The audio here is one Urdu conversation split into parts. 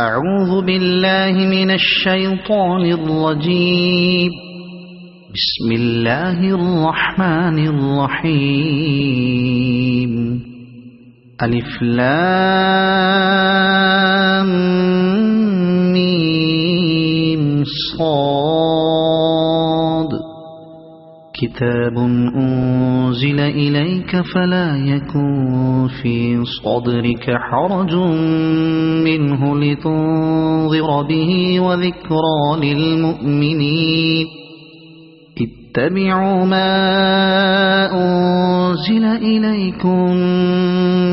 أعوذ بالله من الشيطان الرجيم. بسم الله الرحمن الرحيم. ألف لام ميم صاد. كتاب أنزل إليك فلا يكن في صدرك حرج منه لتنذر به وذكرى للمؤمنين. اتبعوا ما أنزل إليكم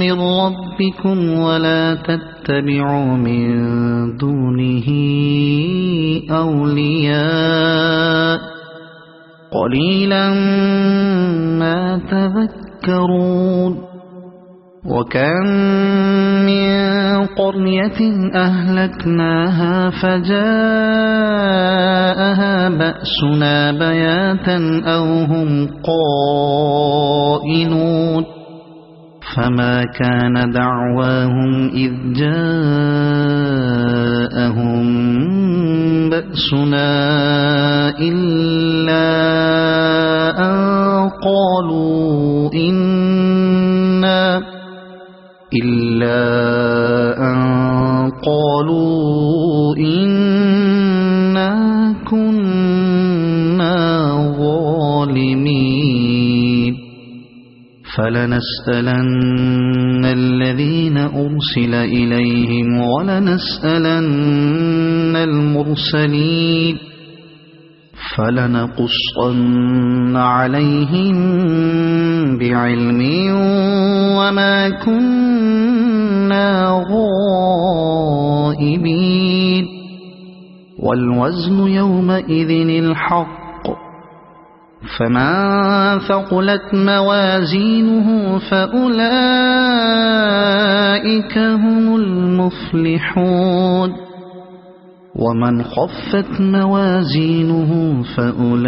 من ربكم ولا تتبعوا من دونه أولياء قليلا ما تذكرون. وكم من قرية أهلكناها فجاءها بأسنا بياتا أو هم قائلون. فما كان دعواهم إذ جاءهم بأسنا إلا أن قالوا إنا كنا ظالمين. فلنسألن الذين أرسل إليهم ولنسألن المرسلين. فلنقصن عليهم بعلم وما كنا غائبين. والوزن يومئذ الحق. فمن ثقلت موازينه فأولئك هم المفلحون. ومن خفت موازينه فأولئك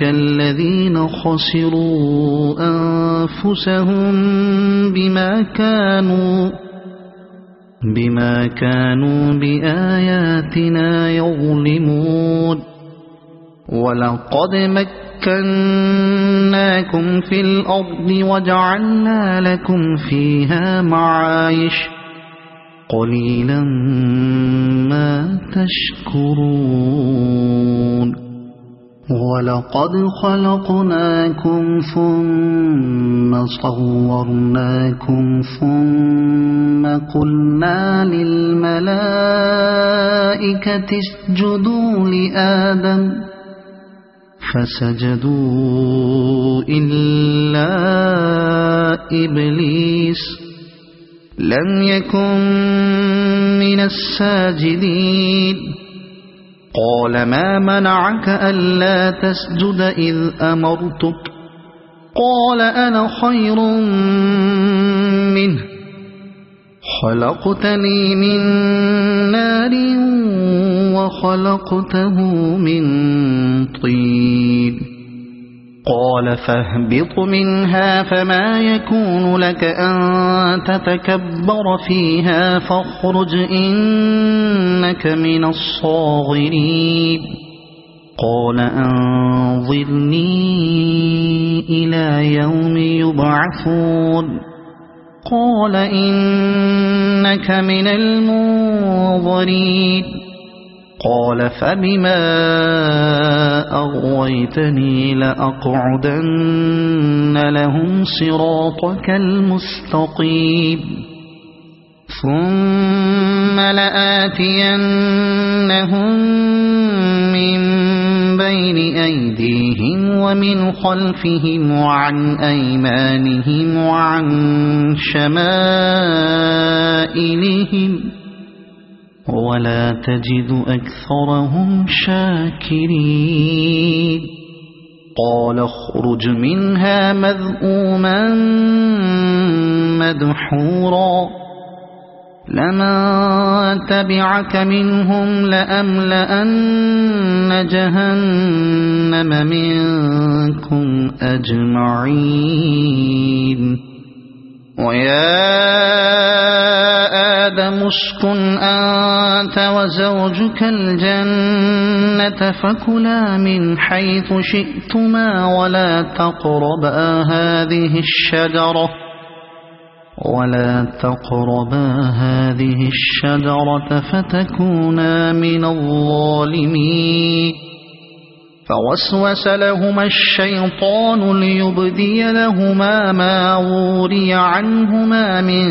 الذين خسروا أنفسهم بما كانوا بآياتنا يظلمون. ولقد مكناكم في الأرض وجعلنا لكم فيها معايش قليلا ما تشكرون. ولقد خلقناكم ثم صورناكم ثم قلنا للملائكة اسجدوا لآدم فسجدوا إلا إبليس لم يكن من الساجدين. قال ما منعك ألا تسجد إذ أمرتك؟ قال أنا خير منه خلقتني من نار وخلقته من طين. قال فاهبط منها فما يكون لك أن تتكبر فيها فاخرج إنك من الصاغرين. قال أنظرني إلى يوم يبعثون. قال إنك من المنظرين. قال فبما أغويتني لأقعدن لهم صراطك المستقيم ثم لآتينهم من بين أيديهم ومن خلفهم وعن أيمانهم وعن شمائلهم ولا تجد أكثرهم شاكرين. قال اخرج منها مذءوما مدحورا لمن تبعك منهم لأملأن جهنم منكم أجمعين. ويا آدم اسكن أنت وزوجك الجنة فكلا من حيث شئتما ولا تقربا هذه الشجرة فتكونا من الظالمين فوسوس لهما الشيطان ليبدي لهما ما وري عنهما من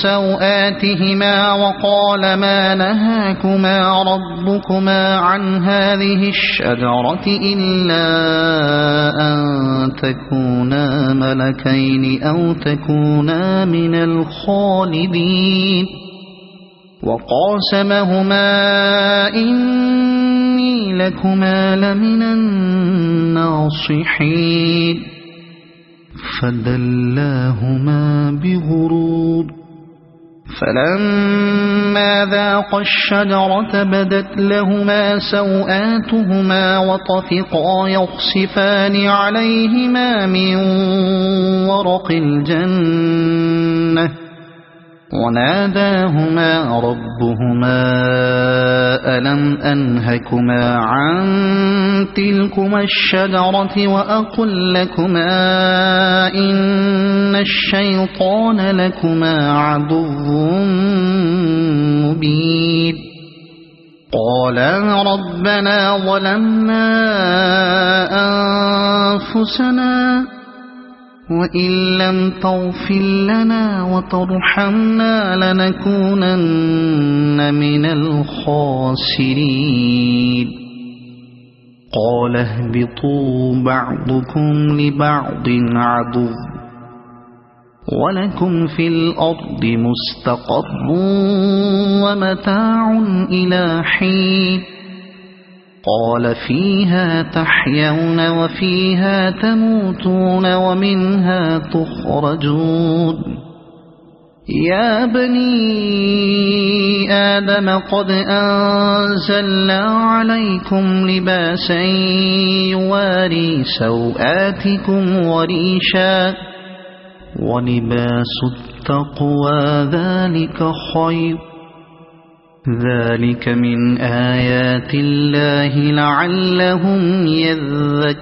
سوآتهما وقال ما نهاكما ربكما عن هذه الشجرة إلا أن تكونا ملكين أو تكونا من الخالدين وقاسمهما إني لكما لمن الناصحين فدلاهما بغرور فلما ذاقا الشجرة بدت لهما سوآتهما وطفقا يخصفان عليهما من ورق الجنة وناداهما ربهما ألم أنهكما عن تلكما الشجرة وأقل لكما إن الشيطان لكما عدو مبين قالا ربنا ظلمنا أنفسنا وإن لم تغفر لنا وترحمنا لنكونن من الخاسرين قال اهبطوا بعضكم لبعض عدو ولكم في الأرض مستقر ومتاع إلى حين قال فيها تحيون وفيها تموتون ومنها تخرجون يا بني آدم قد أنزلنا عليكم لباسا يواري سوآتكم وريشا ولباس التقوى ذلك خير ذلك من آيات الله لعلهم يذكرون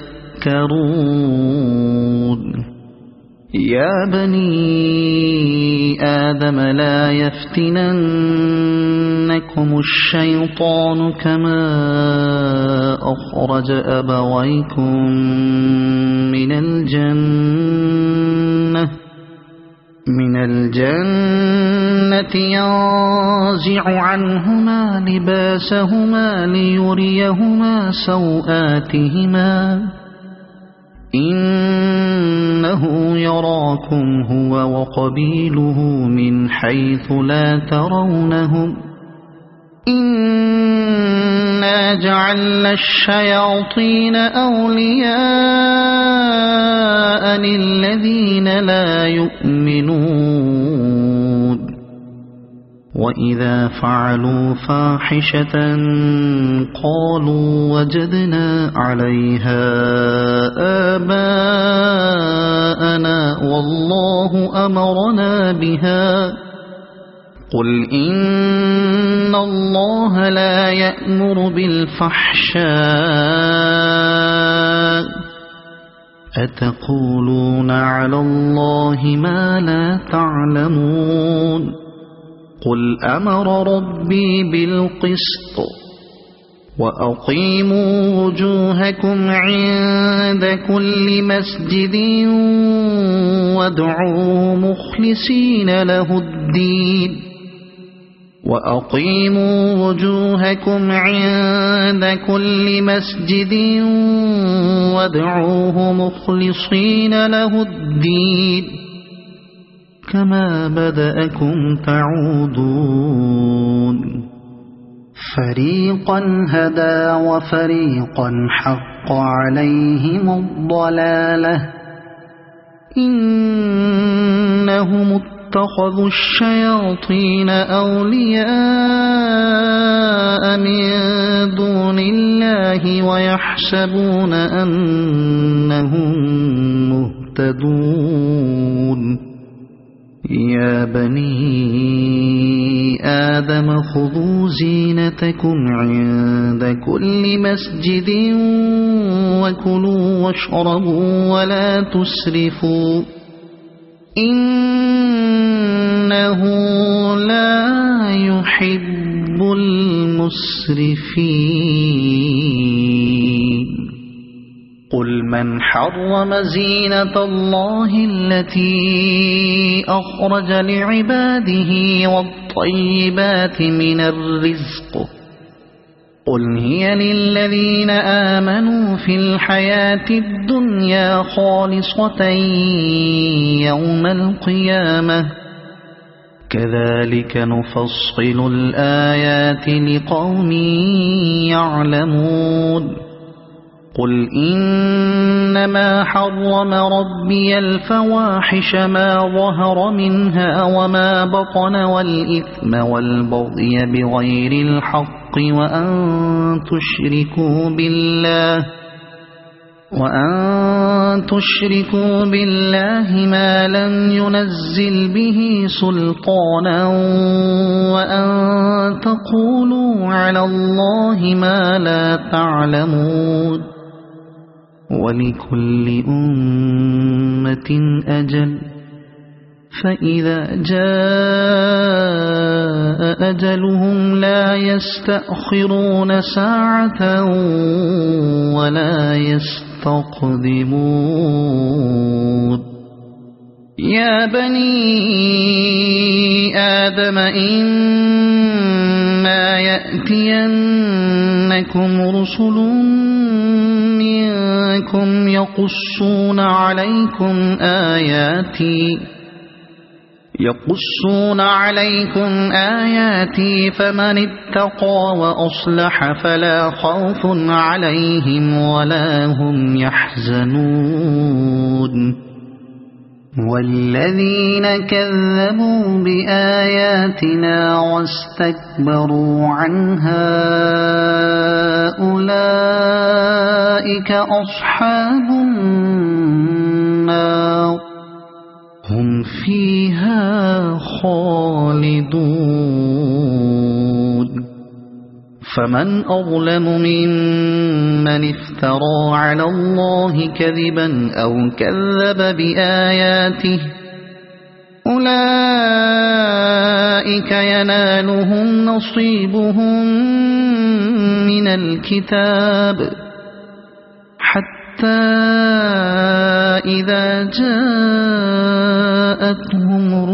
يا بني آدم لا يفتننكم الشيطان كما أخرج أبويكم من الجنة ينزع عنهما لباسهما ليريهما سوآتهما إنه يراكم هو وقبيله من حيث لا ترونهم إنا جعلنا الشياطين أولياء للذين لا يؤمنون وإذا فعلوا فاحشة قالوا وجدنا عليها آباءنا والله أمرنا بها قل إن الله لا يأمر بالفحشاء أتقولون على الله ما لا تعلمون قل أمر ربي بالقسط وأقيموا وجوهكم عند كل مسجد وادعوا مخلصين له الدين وأقيموا وجوهكم عند كل مسجد وادعوه مخلصين له الدين كما بدأكم تعودون فريقا هدى وفريقا حق عليهم الضلالة إنهم اتخذوا الشياطين أولياء من دون الله ويحسبون أنهم مهتدون يا بني آدم خذوا زينتكم عند كل مسجد وكلوا واشربوا ولا تسرفوا إنه لا يحب المسرفين قل من حرم زينة الله التي أخرج لعباده والطيبات من الرزق قل هي للذين آمنوا في الحياة الدنيا خالصة يوم القيامة كذلك نفصل الآيات لقوم يعلمون قل إنما حرم ربي الفواحش ما ظهر منها وما بطن والإثم والبغي بغير الحق وأن تشركوا بالله ما لم ينزل به سلطانا وأن تقولوا على الله ما لا تعلمون ولكل أمة أجل فإذا جاء أجلهم لا يستأخرون ساعة ولا يستقدمون يا بني آدم إما يأتينكم رسل منكم يقصون عليكم آياتي فمن اتقى وأصلح فلا خوف عليهم ولا هم يحزنون والذين كذبوا بآياتنا واستكبروا عنها أولئك أصحاب النار هم فيها خالدون فمن أظلم ممن افترى على الله كذبا أو كذب بآياته أولئك ينالهم نصيبهم من الكتاب حتى إذا جاءتهم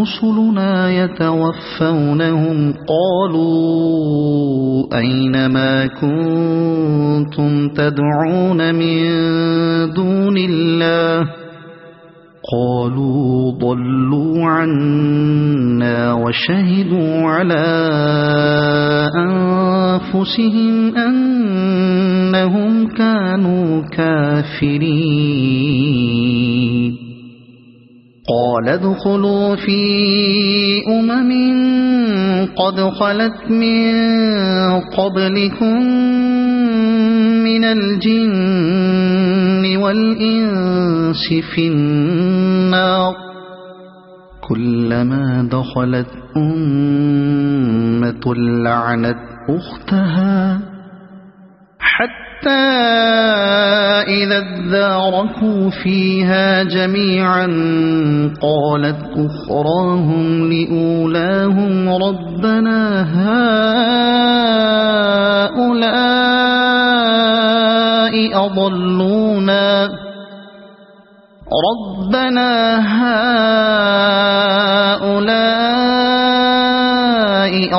رسلنا يتوفونهم قالوا أين ما كنتم تدعون من دون الله قالوا ضلوا عنا وشهدوا على أنفسهم أنهم كانوا كافرين قال ادخلوا في قد خلت من قبلكم من الجن والإنس في النار كلما دخلت أمة لعنت أختها حتى إذا اداركوا فيها جميعا قالت أخراهم لأولاهم ربنا هؤلاء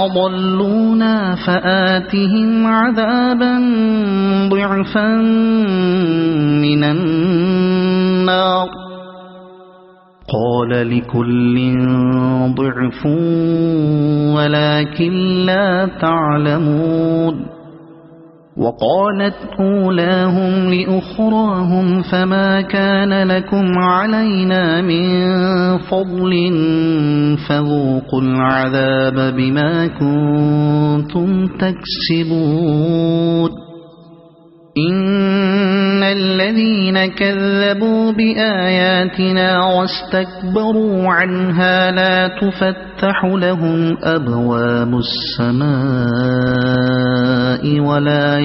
أضلونا فآتهم عذابا ضعفا من النار قال لكل ضعف ولكن لا تعلمون وقالت أولاهم لأخراهم فما كان لكم علينا من فضل فذوقوا العذاب بما كنتم تكسبون إن الذين كذبوا بآياتنا واستكبروا عنها لا تفتح لهم أبواب السماء ولا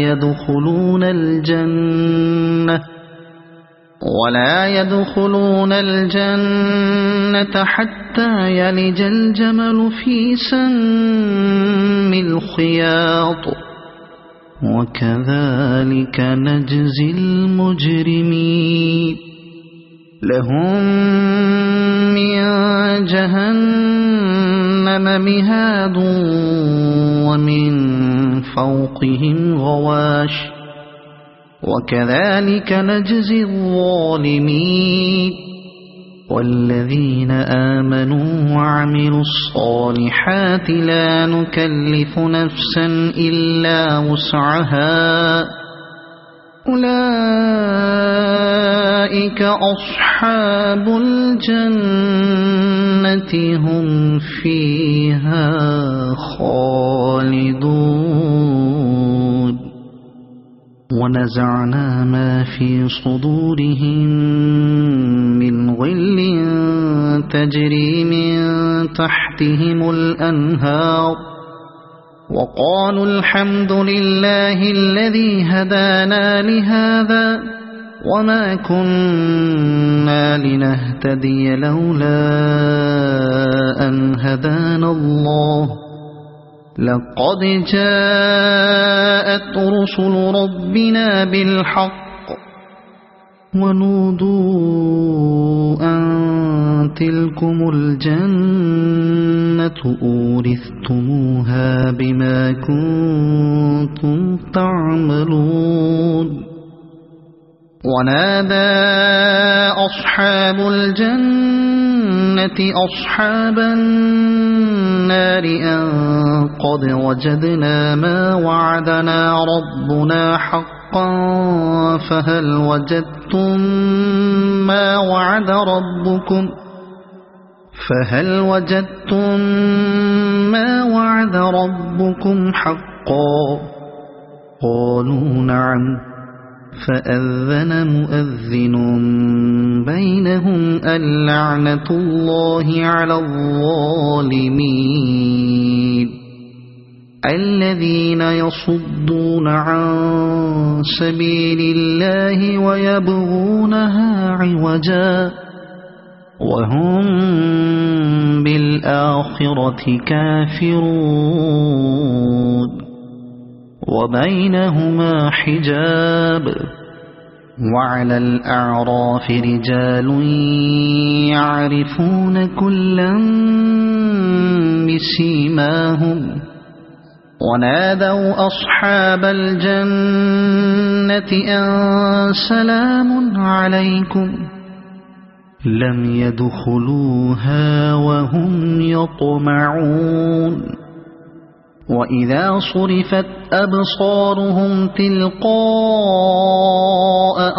يدخلون الجنة حتى يلج الجمل في سم الخياط وكذلك نجزي المجرمين لهم من جهنم مهاد ومن فوقهم غواش وكذلك نجزي الظالمين والذين آمنوا وعملوا الصالحات لا نكلف نفسا إلا وسعها أولئك أصحاب الجنة هم فيها خالدون ونزعنا ما في صدورهم من غل تجري من تحتهم الأنهار وقالوا الحمد لله الذي هدانا لهذا وما كنا لنهتدي لولا أن هدانا الله لقد جاءت رسل ربنا بالحق ونودوا أن تلكم الجنة أورثتموها بما كنتم تعملون ونادى أصحاب الجنة أصحاب النار أن قد وجدنا ما وعدنا ربنا حقا فهل وجدتم ما وعد ربكم حقا قالوا نعم فأذن مؤذن بينهم اللعنة الله على الظالمين الذين يصدون عن سبيل الله ويبغونها عوجا وهم بالآخرة كافرون وبينهما حجاب وعلى الأعراف رجال يعرفون كلا بسيماهم ونادوا أصحاب الجنة أن سلام عليكم لم يدخلوها وهم يطمعون وإذا صرفت أبصارهم تلقاء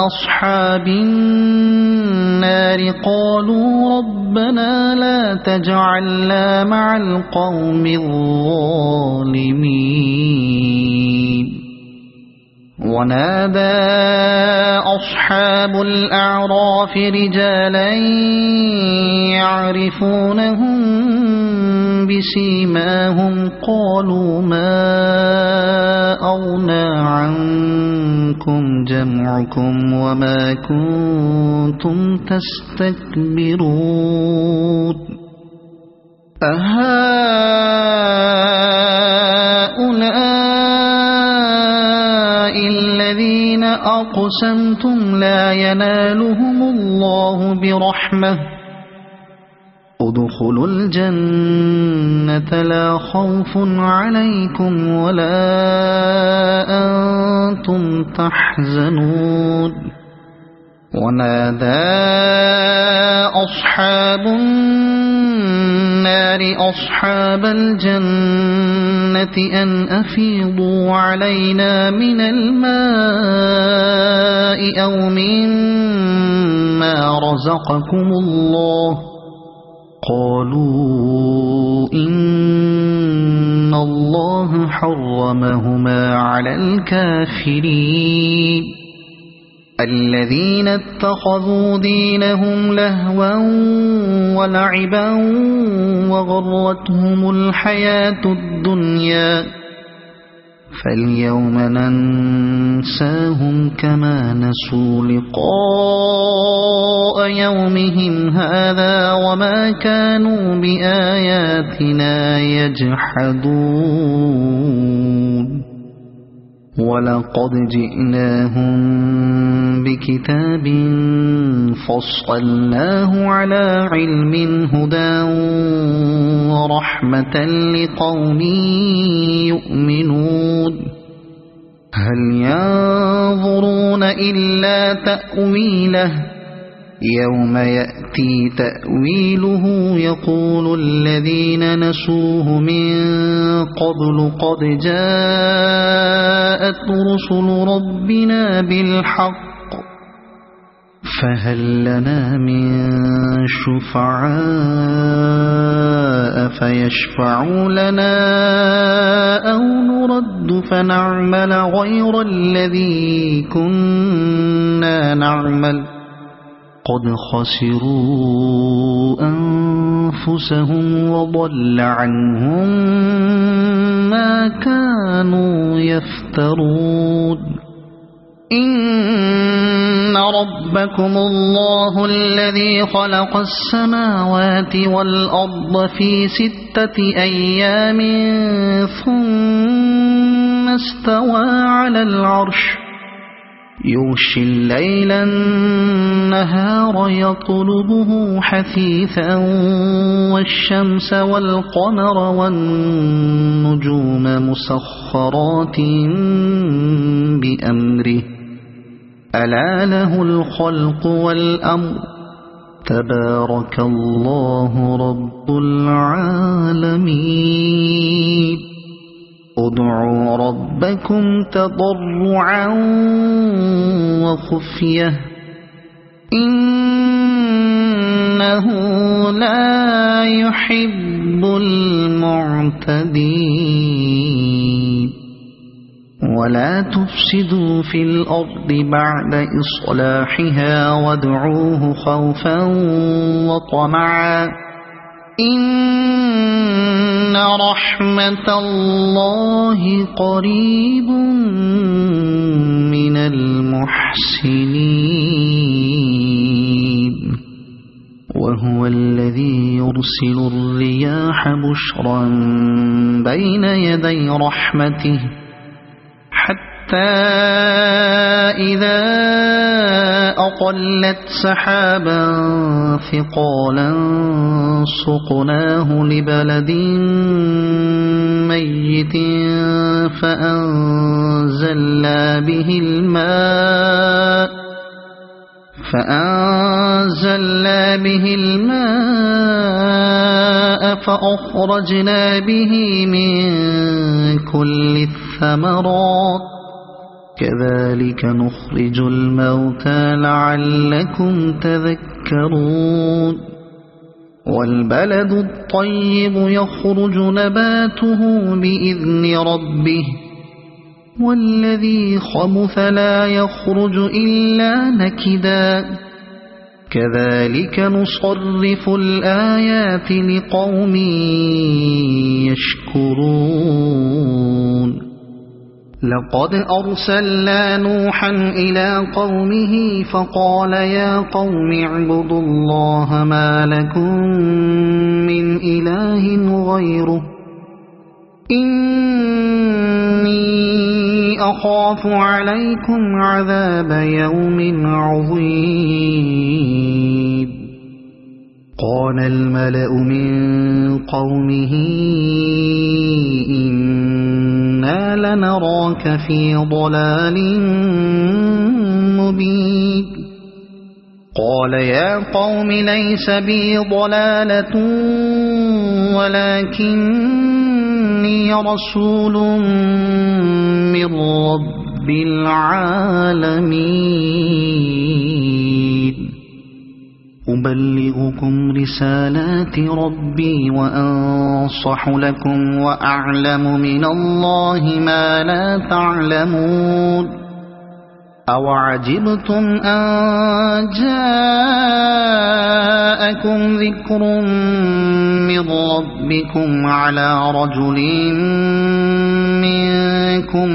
أصحاب النار قالوا ربنا لا تجعلنا مع القوم الظالمين ونادى أصحاب الأعراف رجالا يعرفونهم بسيماهم قالوا ما أغنى عنكم جمعكم وما كنتم تستكبرون أهؤلاء الذين أقسمتم لا ينالهم الله برحمة ادخلوا الجنة لا خوف عليكم ولا أنتم تحزنون ونادى أصحاب النار أصحاب الجنة الجنة أن أفيضوا علينا من الماء أو مما رزقكم الله قالوا إن الله حرمهما على الكافرين الذين اتخذوا دينهم لهوا ولعبا وغرتهم الحياة الدنيا فاليوم ننساهم كما نسوا لقاء يومهم هذا وما كانوا بآياتنا يجحدون ولقد جئناهم بكتاب فصلناه على علم هدى ورحمة لقوم يؤمنون هل ينظرون إلا تأويله يوم يأتي تأويله يقول الذين نسوه من قبل قد جاءت رسل ربنا بالحق فهل لنا من شفعاء فيشفعوا لنا أو نرد فنعمل غير الذي كنا نعمل قد خسروا أنفسهم وضل عنهم ما كانوا يفترون إن ربكم الله الذي خلق السماوات والأرض في 6 أيام ثم استوى على العرش يغشي الليل النهار يطلبه حثيثا والشمس والقمر والنجوم مسخرات بأمره ألا له الخلق والأمر تبارك الله رب العالمين ادعوا ربكم تضرعا وخفية إنه لا يحب المعتدين ولا تفسدوا في الأرض بعد إصلاحها وادعوه خوفا وطمعا إن رحمة الله قريب من المحسنين وهو الذي يرسل الرياح بشرا بين يدي رحمته حتى إذا أقلت سحابا ثقالا سقناه لبلد ميت فأنزلنا به الماء فأخرجنا به من كل الثمرات كذلك نخرج الموتى لعلكم تذكرون والبلد الطيب يخرج نباته بإذن ربه والذي خبث لا يخرج إلا نكدا كذلك نصرف الآيات لقوم يشكرون لقد أرسلنا نوحا إلى قومه فقال يا قوم اعبدوا الله ما لكم من إله غيره إني أخاف عليكم عذاب يوم عظيم قال الملأ من قومه إنا لنراك في ضلال مبين قال يا قوم ليس بي ضلالة ولكني إني رسول من رب العالمين أبلغكم رسالات ربي وأنصح لكم وأعلم من الله ما لا تعلمون أوعجبتم أن جاءكم ذكر من ربكم على رجل منكم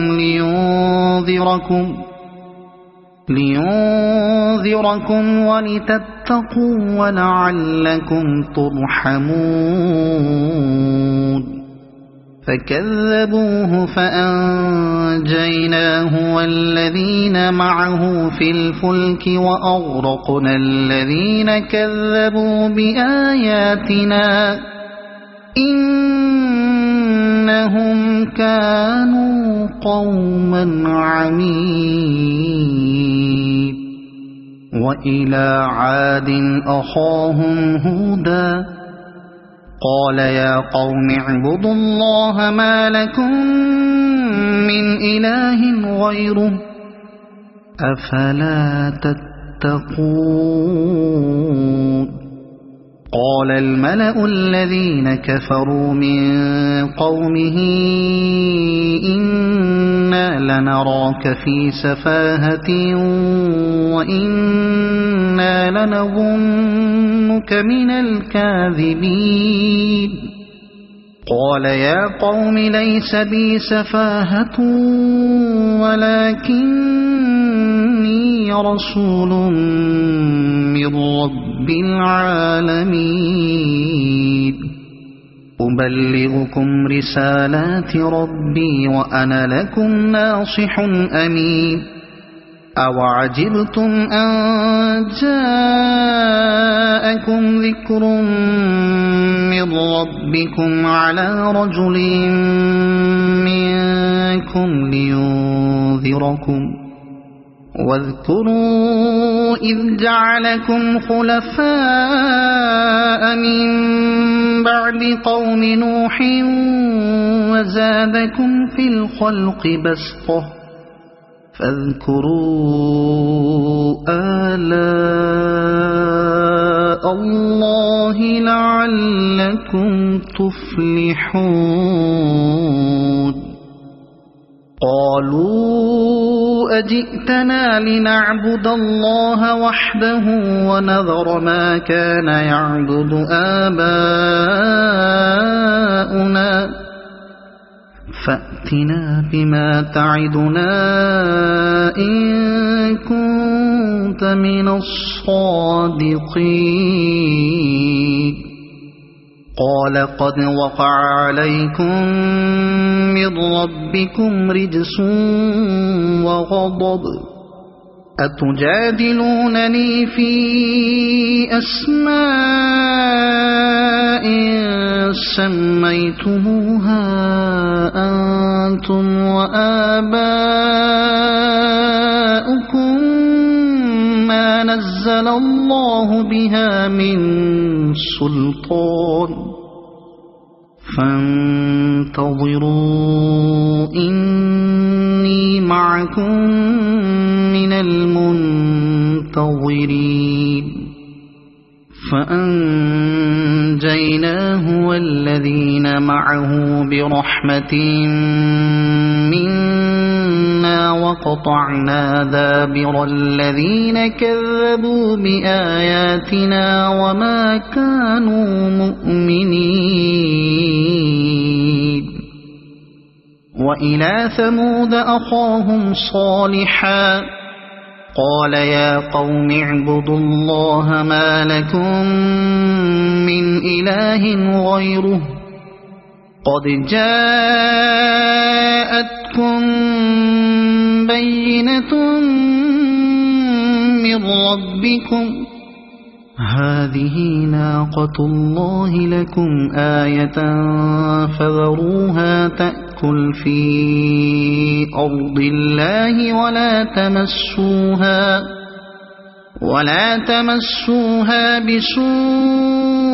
لينذركم ولتتقوا ولعلكم ترحمون فكذبوه فأنجيناه والذين معه في الفلك وأغرقنا الذين كذبوا بآياتنا إنهم كانوا قوما عمين وإلى عاد أخاهم هودا قال يا قوم اعبدوا الله ما لكم من إله غيره أفلا تتقون قال الملأ الذين كفروا من قومه إنا لنراك في سفاهة وإنا لنظنك من الكاذبين قال يا قوم ليس بي سفاهة ولكني رسول من رب العالمين أبلغكم رسالات ربي وأنا لكم ناصح أمين أوعجبتم أن جاءكم ذكر من ربكم على رجل منكم لينذركم واذكروا إذ جعلكم خلفاء من بعد قوم نوح وزادكم في الخلق بسطة فاذكروا آلاء الله لعلكم تفلحون قالوا أجئتنا لنعبد الله وحده ونذر ما كان يعبد آباؤنا فأتنا بما تعدنا إن كنت من الصادقين قال قد وقع عليكم من ربكم رجس وغضب أتجادلونني في أسماء سميتموها أنتم وآباؤكم ما نزل الله بها من سلطان فانتظروا إني معكم من المنتظرين فأنجيناه والذين معه برحمة منا وقطعنا دابر الذين كذبوا بآياتنا وما كانوا مؤمنين وإلى ثمود أخاهم صالحا قال يا قوم اعبدوا الله ما لكم من إله غيره قد جاءتكم بينة من ربكم هذه ناقة الله لكم آية فذروها تأكل في أرض الله ولا تمسوها بسوء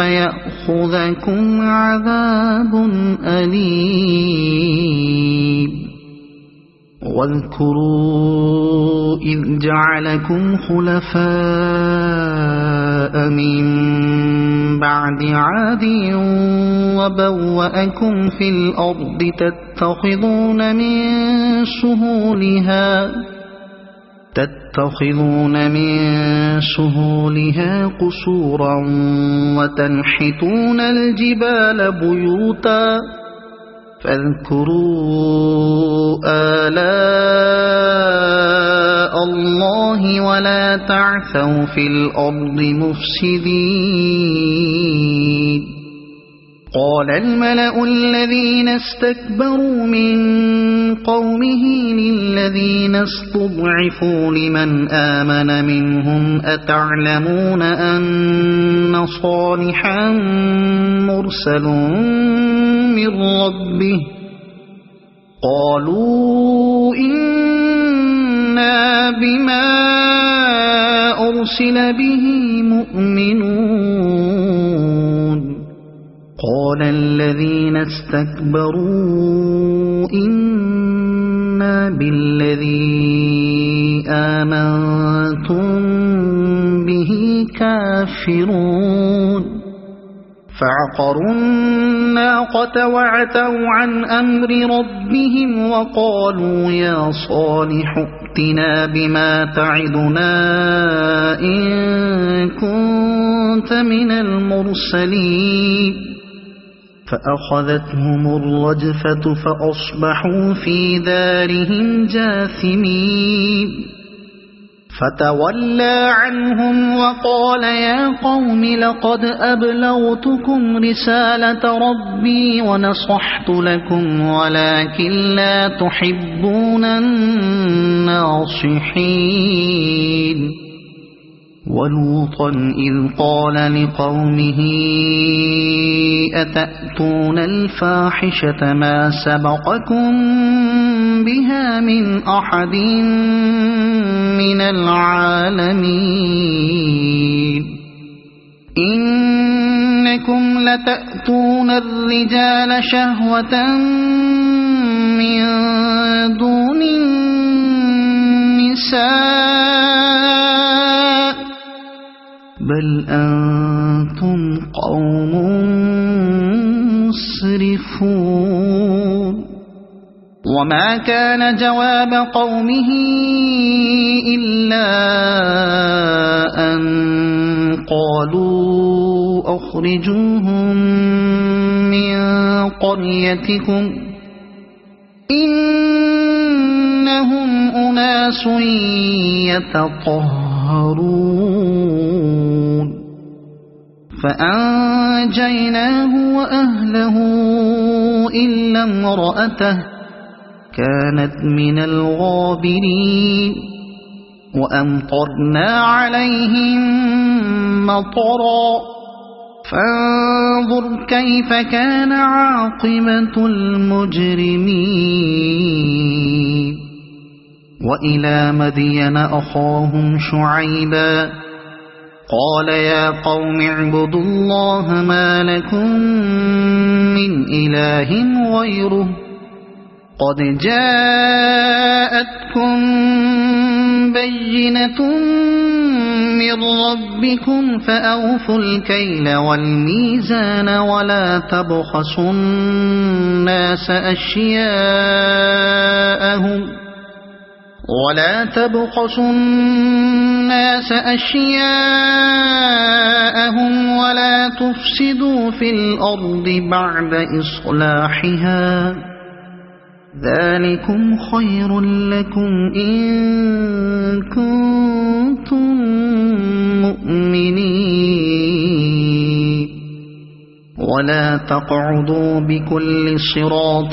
فيأخذكم عذاب أليم واذكروا إذ جعلكم خلفاء من بعد عاد وبوأكم في الأرض تتخذون من سهولها قصورا وتنحتون الجبال بيوتا فاذكروا آلاء الله ولا تعثوا في الأرض مفسدين قال الملأ الذين استكبروا من قومه للذين استضعفوا لمن آمن منهم أتعلمون أن صالحا مرسل من ربه قالوا إنا بما أرسل به مؤمنون قال الذين استكبروا إنا بالذي آمنتم به كافرون فعقروا الناقة وعتوا عن أمر ربهم وقالوا يا صالح ائتنا بما تعدنا إن كنت من المرسلين فأخذتهم الرجفة فأصبحوا في دارهم جاثمين فتولى عنهم وقال يا قوم لقد أبلغتكم رسالة ربي ونصحت لكم ولكن لا تحبون الناصحين ولوطا إذ قال لقومه أتأتون الفاحشة ما سبقكم بها من أحد من العالمين إنكم لتأتون الرجال شهوة من دون النساء بل أنتم قوم مسرفون وما كان جواب قومه إلا أن قالوا أخرجوهم من قريتكم إنهم أناس يتطهرون فأنجيناه وأهله إلا امرأته كانت من الغابرين وأمطرنا عليهم مطرا فانظر كيف كان عاقبة المجرمين وإلى مدين أخاهم شعيبا قال يا قوم اعبدوا الله ما لكم من إله غيره قد جاءتكم بينة من ربكم فأوفوا الكيل والميزان ولا تبخسوا الناس أشياءهم ولا تفسدوا في الأرض بعد إصلاحها ذلكم خير لكم إن كنتم مؤمنين ولا تقعدوا بكل صراط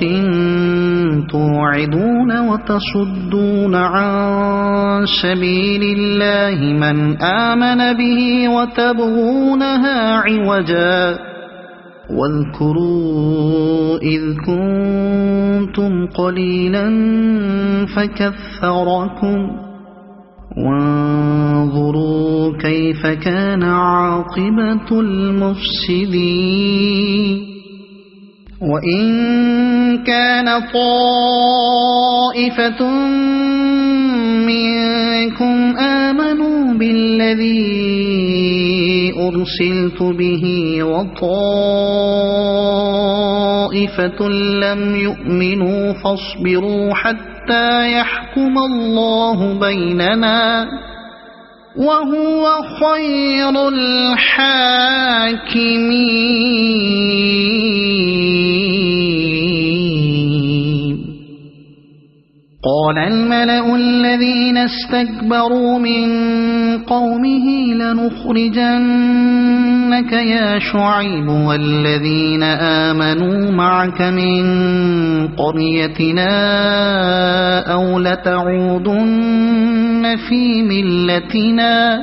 توعدون وتصدون عن سبيل الله من آمن به وتبغونها عوجا واذكروا إذ كنتم قليلا فكثركم وانظروا كيف كان عاقبة المفسدين وإن كان طائفة منكم آمنوا بالذي أرسلت به وطائفة لم يؤمنوا فاصبروا حتى يحكم الله بيننا وهو خير الحاكمين. قال الملأ الذين استكبروا من قومه لنخرجنك يا شعيب والذين آمنوا معك من قريتنا أو لتعودن في ملتنا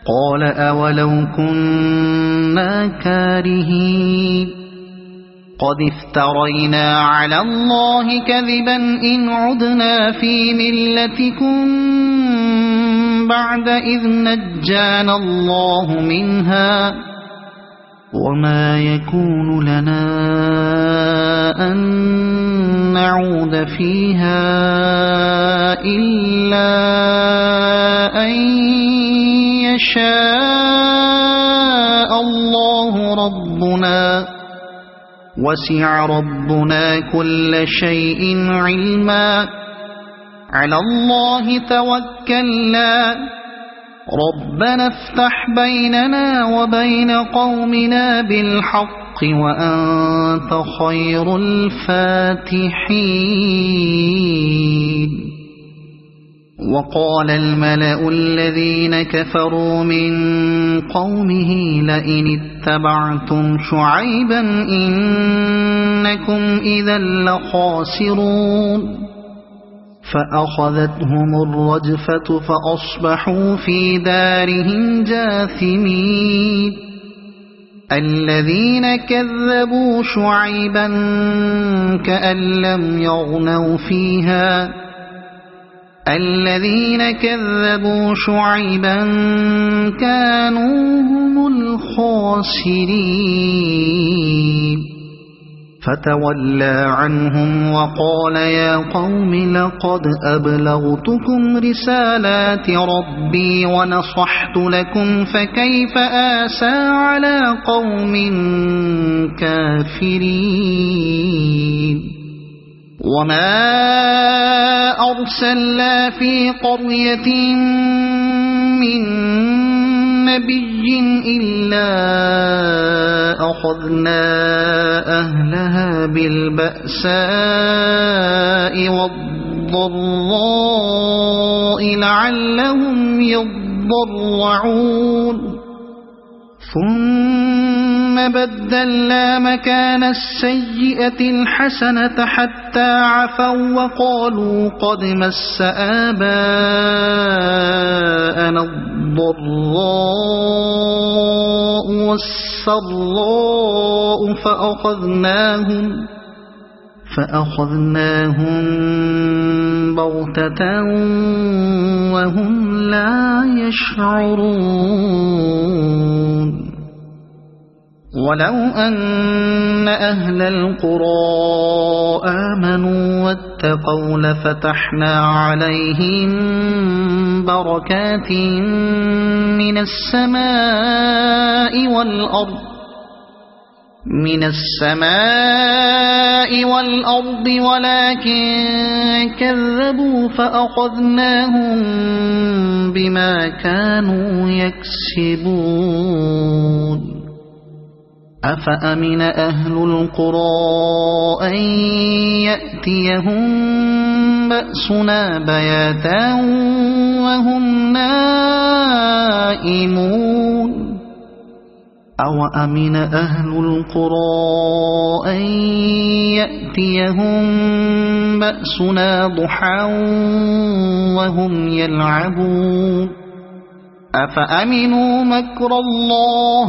قال أولو كنا كارهين قد افترينا على الله كذبا إن عدنا في ملتكم بعد إذ نجانا الله منها وما يكون لنا أن نعود فيها إلا أن يشاء الله ربنا وسع ربنا كل شيء علما على الله توكلنا ربنا افتح بيننا وبين قومنا بالحق وأنت خير الفاتحين. وقال الملأ الذين كفروا من قومه لئن اتبعتم شعيبا إنكم إذا لخاسرون فأخذتهم الرجفة فأصبحوا في دارهم جاثمين. الذين كذبوا شعيبا كأن لم يغنوا فيها الذين كذبوا شعيبا كانوا هم الخاسرين. فتولى عنهم وقال يا قوم لقد أبلغتكم رسالات ربي ونصحت لكم فكيف آسى على قوم كافرين. وما أرسلنا في قرية من نبي إلا أخذنا أهلها بالبأساء والضراء لعلهم يضرعون ثم بدلنا مكان السيئة الحسنة حتى عفوا وقالوا قد مس آباءنا الضراء والسراء فأخذناهم بغتة وهم لا يشعرون. ولو أن أهل القرى آمنوا واتقوا لفتحنا عليهم بركات من السماء والأرض ولكن كذبوا فأخذناهم بما كانوا يكسبون. أفأمن أهل القرى أن يأتيهم بأسنا بياتا وهم نائمون أوأمن أهل القرى أن يأتيهم بأسنا ضحى وهم يلعبون أفأمنوا مكر الله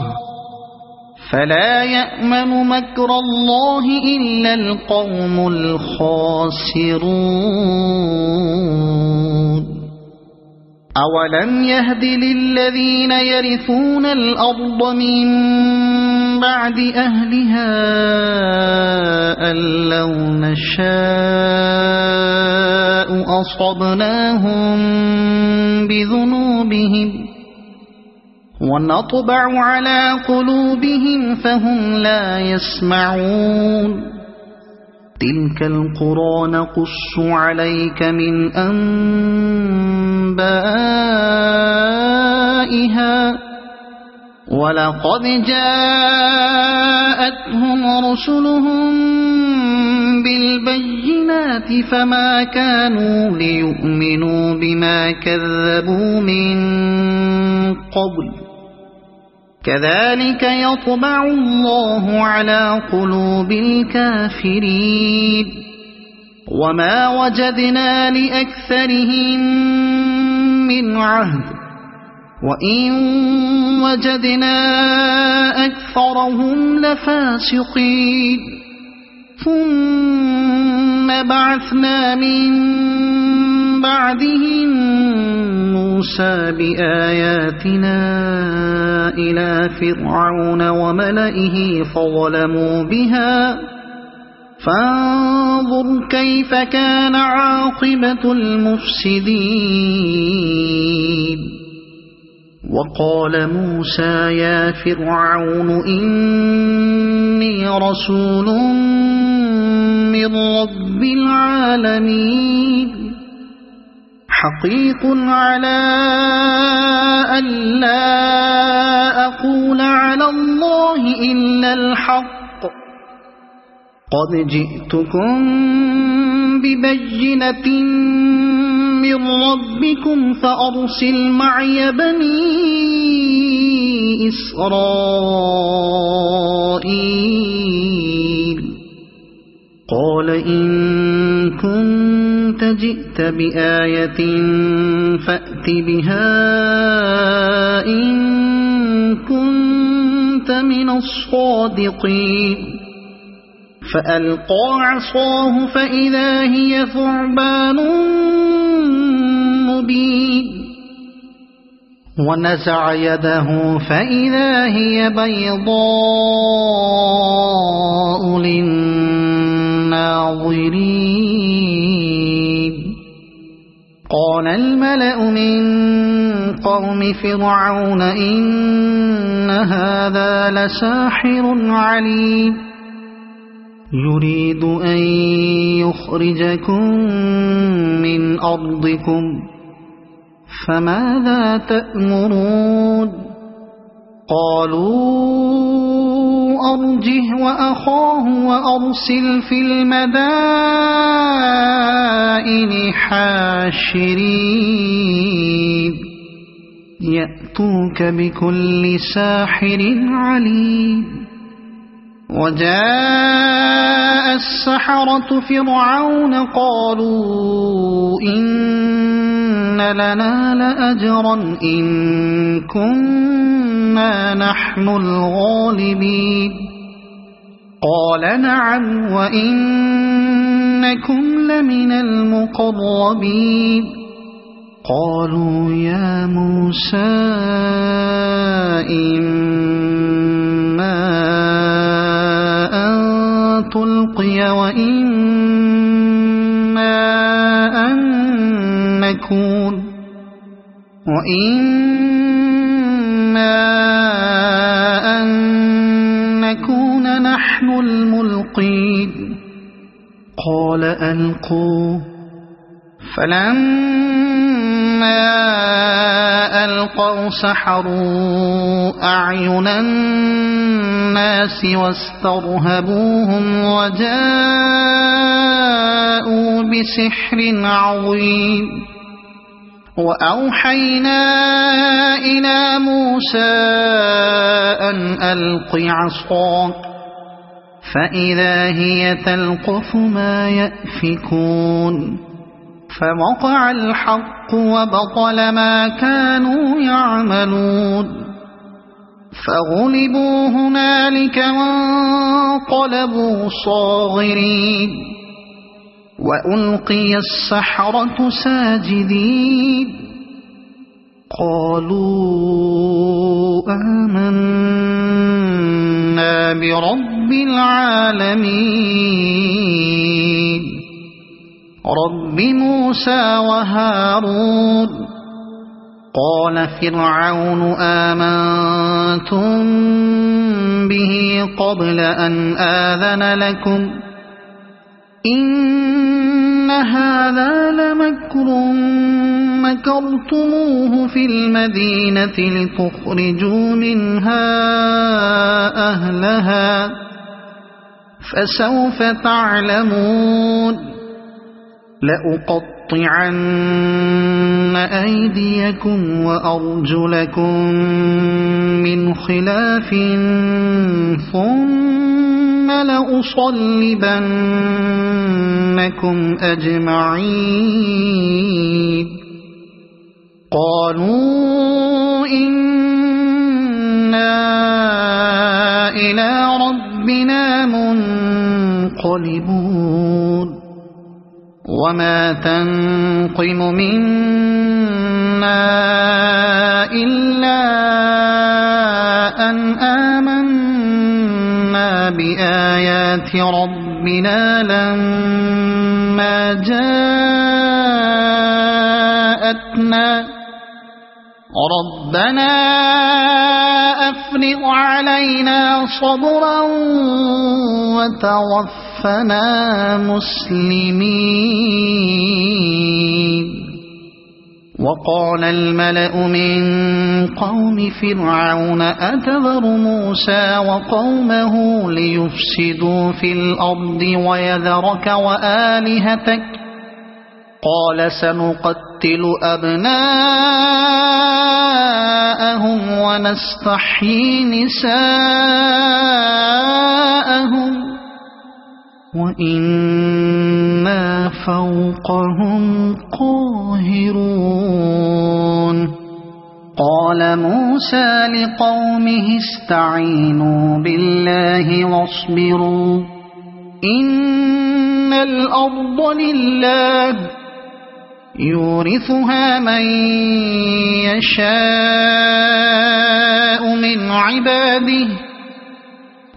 فلا يأمن مكر الله إلا القوم الخاسرون. أولم يهد للذين يرثون الأرض من بعد أهلها أن لو نشاء أصبناهم بذنوبهم ونطبع على قلوبهم فهم لا يسمعون تلك القرى نقص عليك من أنبائها ولقد جاءتهم رسلهم بالبينات فما كانوا ليؤمنوا بما كذبوا من قبل كذلك يطبع الله على قلوب الكافرين وما وجدنا لأكثرهم من عهد وإن وجدنا أكثرهم لفاسقين ثم بعثنا من بعدهم موسى بآياتنا إلى فرعون وملئه فظلموا بها فانظر كيف كان عاقبة المفسدين وقال موسى يا فرعون إني رسول من رب العالمين حقيق على ألا أقول على الله إلا الحق قد جئتكم ببينة من ربكم فأرسل معي بني إسرائيل قال إن كنت جئت بآية فأت بها إن كنت من الصادقين فألقى عصاه فإذا هي ثعبان مبين ونزع يده فإذا هي بيضاء للناظرين قال الملأ من قوم فرعون إن هذا لساحر عليم يريد أن يخرجكم من أرضكم فماذا تأمرون قالوا أرجه وأخاه وأرسل في المدائن حاشرين يأتوك بكل ساحر عليم وجاء السحرة فرعون قالوا إن لنا لأجرا إن كنا نحن الغالبين قال نعم وإنكم لمن المقربين قالوا يا موسى إما تلقي وإما أن نكون نحن الملقين قال ألقوا فلما ألقوا سحروا أعين الناس واسترهبوهم وجاءوا بسحر عظيم وأوحينا إلى موسى أن ألق عصاك فإذا هي تلقف ما يأفكون فوقع الحق وبطل ما كانوا يعملون فغلبوا هنالك وانقلبوا صاغرين وألقي السحرة ساجدين قالوا آمنا برب العالمين رب موسى وهارون. قال فرعون آمنتم به قبل أن آذن لكم إن هذا لمكر مكرتموه في المدينة لتخرجوا منها أهلها فسوف تعلمون. لأقطعن أيديكم وأرجلكم من خلاف ثم لأصلبنكم أجمعين. قالوا إنا إلى ربنا منقلبون. وما تنقم منا إلا أن آمنا بآيات ربنا لما جاءتنا ربنا أفرغ علينا صبرا وتوفنا مسلمين. وقال الملأ من قوم فرعون أتذر موسى وقومه ليفسدوا في الأرض ويذرك وآلهتك قال سنقتل أبناءهم ونستحيي نساءهم وإنا فوقهم قاهرون. قال موسى لقومه استعينوا بالله واصبروا إن الأرض لله يورثها من يشاء من عباده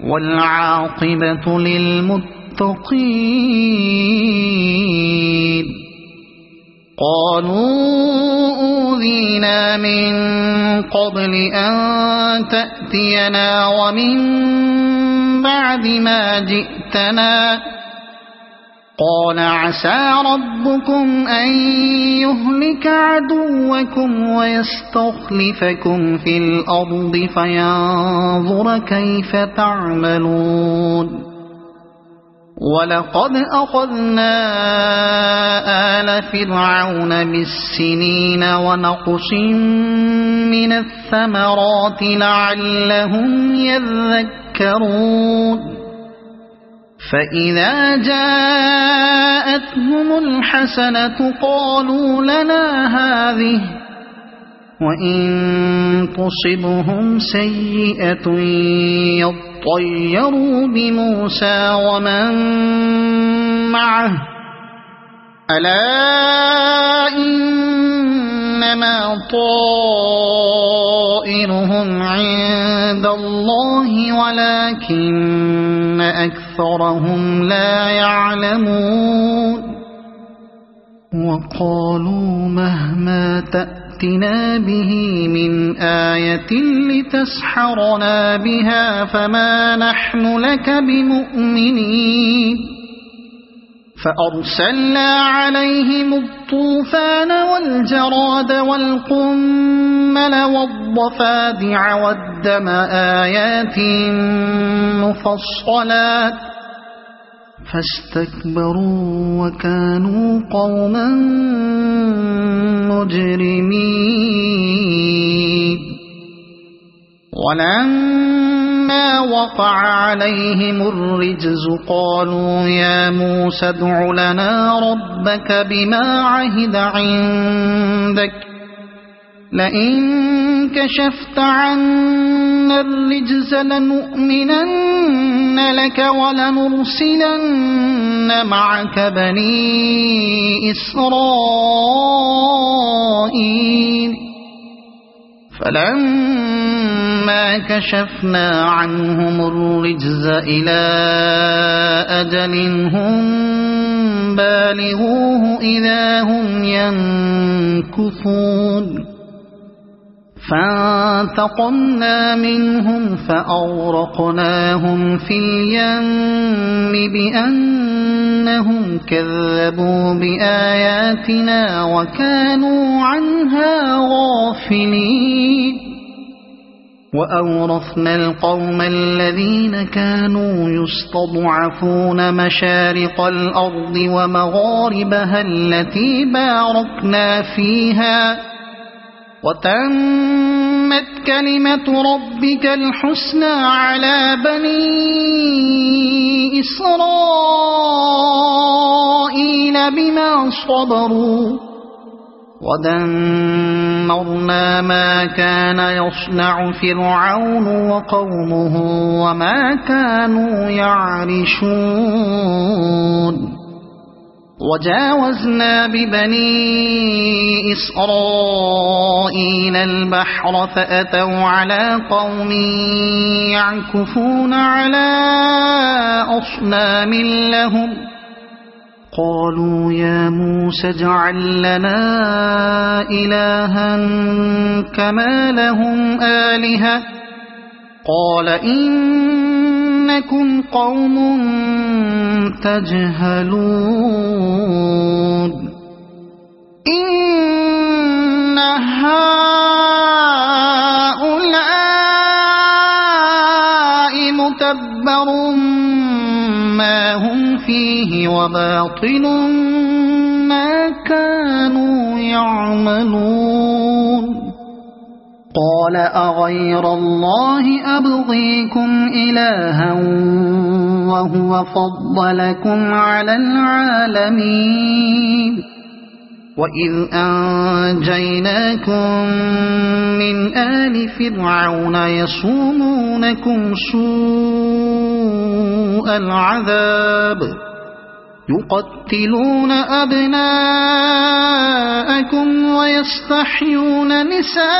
والعاقبة للمتقين. قالوا أوذينا من قبل أن تأتينا ومن بعد ما جئتنا قال عسى ربكم أن يهلك عدوكم ويستخلفكم في الأرض فينظر كيف تعملون. ولقد أخذنا آل فرعون بالسنين ونقص من الثمرات لعلهم يذكرون. فإذا جاءتهم الحسنة قالوا لنا هذه وإن تصبهم سيئة يطيروا بموسى ومن معه ألا إنما طائرهم عند الله ولكن أكثرهم لا يعلمون. وقالوا مهما تأتنا به من آية لتسحرنا بها فما نحن لك بمؤمنين. فأرسلنا عليهم الطوفان والجراد والقمل والضفادع والدم آيات مفصلات فاستكبروا وكانوا قوما مجرمين. ولما وقع عليهم الرجز قالوا يا موسى ادع لنا ربك بما عهد عندك لئن كشفت عنا الرجز لنؤمنن لك ولنرسلن معك بني إسرائيل فلما كشفنا عنهم الرجز إلى أجل هم بالغوه إذا هم ينكثون فانتقمنا منهم فأغرقناهم في اليم بأنهم كذبوا بآياتنا وكانوا عنها غافلين وأورثنا القوم الذين كانوا يستضعفون مشارق الأرض ومغاربها التي باركنا فيها وتمت كلمة ربك الحسنى على بني إسرائيل بما صبروا ودمرنا ما كان يصنع فرعون وقومه وما كانوا يعرشون وجاوزنا ببني إسرائيل البحر فأتوا على قوم يعكفون على أصنام لهم قالوا يا موسى اجعل لنا إلها كما لهم آلهة قال إنكم قوم تجهلون إن هؤلاء متبر ما هم فيه وباطل ما كانوا يعملون قال أغير الله أبغيكم إلها وهو فضلكم على العالمين وإذ أنجيناكم من آل فرعون يصومونكم سوء العذاب يقتلون أبناءكم ويستحيون نساءكم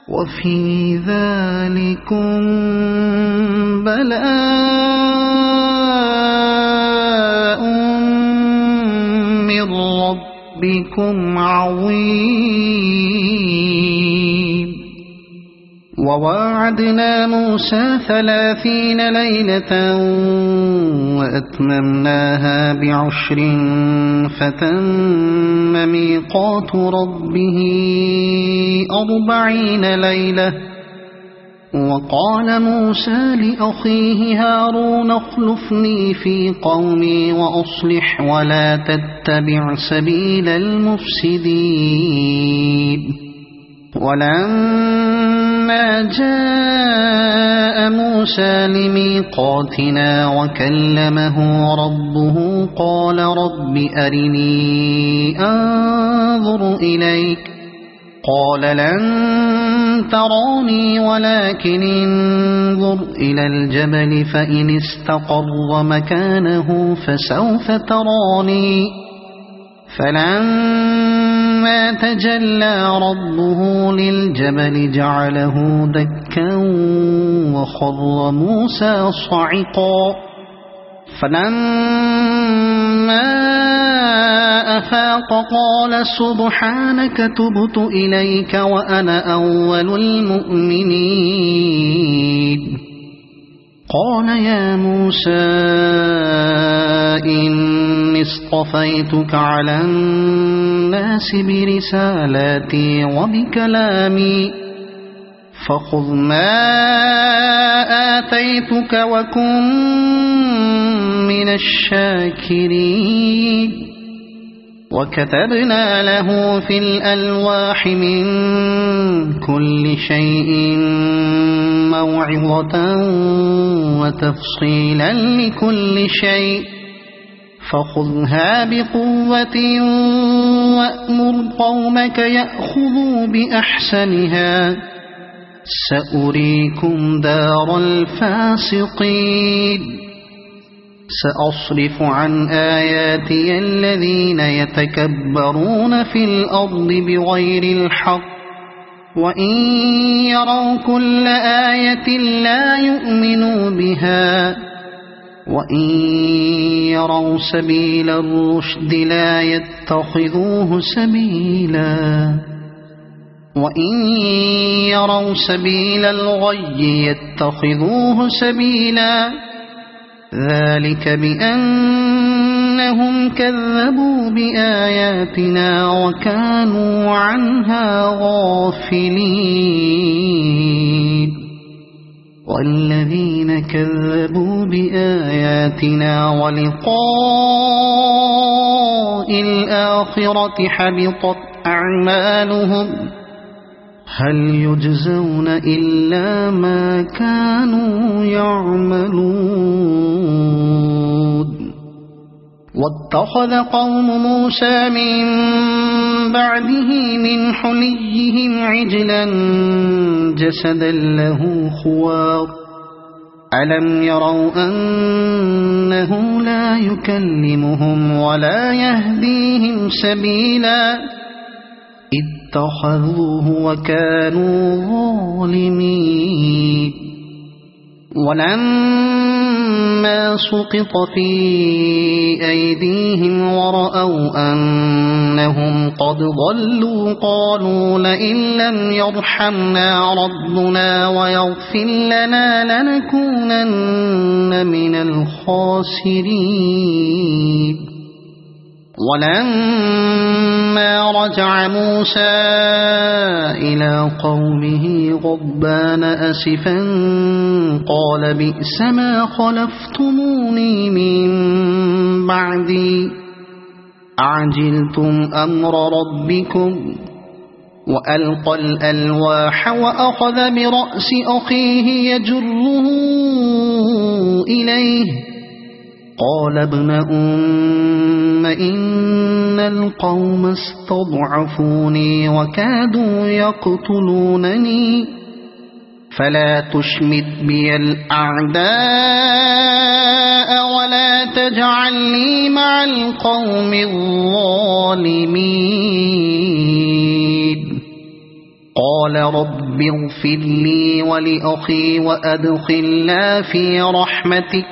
وفي ذلكم بلاء من ربكم عظيم وواعدنا موسى 30 ليلة وأتممناها ب10 فتم ميقات ربه 40 ليلة وقال موسى لأخيه هارون اخلفني في قومي وأصلح ولا تتبع سبيل المفسدين ولما جاء موسى لميقاتنا وكلمه ربه قال رب أرني أنظر إليك قال لن تراني ولكن انظر إلى الجبل فإن استقر مكانه فسوف تراني فلما تجلى ربه للجبل جعله دكا وخر موسى صعقا فلما أفاق قال سبحانك تبت إليك وأنا أول المؤمنين قال يا موسى إني اصطفيتك على الناس برسالاتي وبكلامي فخذ ما آتيتك وكن من الشاكرين وكتبنا له في الألواح من كل شيء موعظة وتفصيلا لكل شيء فخذها بقوة وأمر قومك يأخذوا بأحسنها سأريكم دار الفاسقين سأصرف عن آياتي الذين يتكبرون في الأرض بغير الحق وإن يروا كل آية لا يؤمنوا بها وإن يروا سبيل الرشد لا يتخذوه سبيلا وإن يروا سبيل الغي يتخذوه سبيلا ذلك بأنهم كذبوا بآياتنا وكانوا عنها غافلين والذين كذبوا بآياتنا ولقاء الآخرة حبطت أعمالهم هل يجزون إلا ما كانوا يعملون واتخذ قوم موسى من بعده من حليهم عجلا جسدا له خوار ألم يروا أنه لا يكلمهم ولا يهديهم سبيلا اتخذوه وكانوا ظالمين ولما سقط في أيديهم ورأوا أنهم قد ضلوا قالوا لئن لم يرحمنا ربنا ويغفر لنا لنكونن من الخاسرين ولما رجع موسى إلى قومه غضبان أسفا قال بئس ما خلفتموني من بعدي أعجلتم أمر ربكم وألقى الألواح وأخذ برأس أخيه يجره إليه قال ابن أم إن القوم استضعفوني وكادوا يقتلونني فلا تشمت بي الأعداء ولا تجعلني مع القوم الظالمين قال رب اغفر لي ولأخي وأدخلنا في رحمتك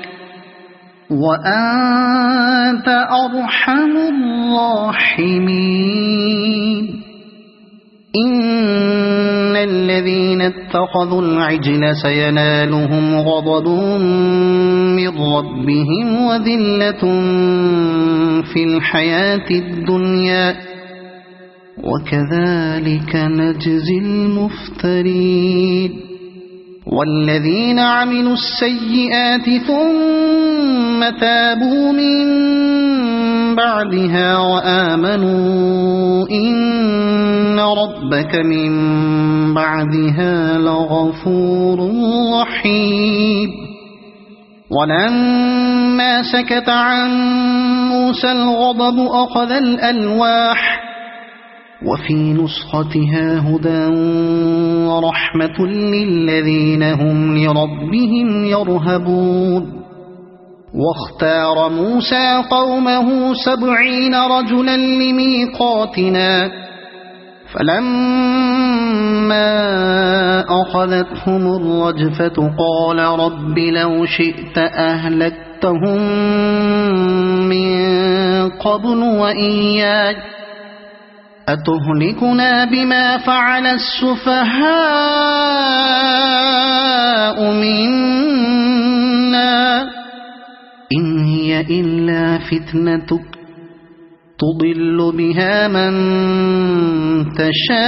وأنت أرحم الراحمين إن الذين اتخذوا العجل سينالهم غضب من ربهم وذلة في الحياة الدنيا وكذلك نجزي المفترين والذين عملوا السيئات ثم تابوا من بعدها وآمنوا إن ربك من بعدها لغفور رحيم ولما سكت عن موسى الغضب أخذ الألواح وفي نسختها هدى ورحمة للذين هم لربهم يرهبون واختار موسى قومه 70 رجلا لميقاتنا فلما أخذتهم الرجفة قال رب لو شئت أهلكتهم من قبل وإياي أتهلكنا بما فعل السفهاء منا إن هي إلا فتنتك تضل بها من تشاء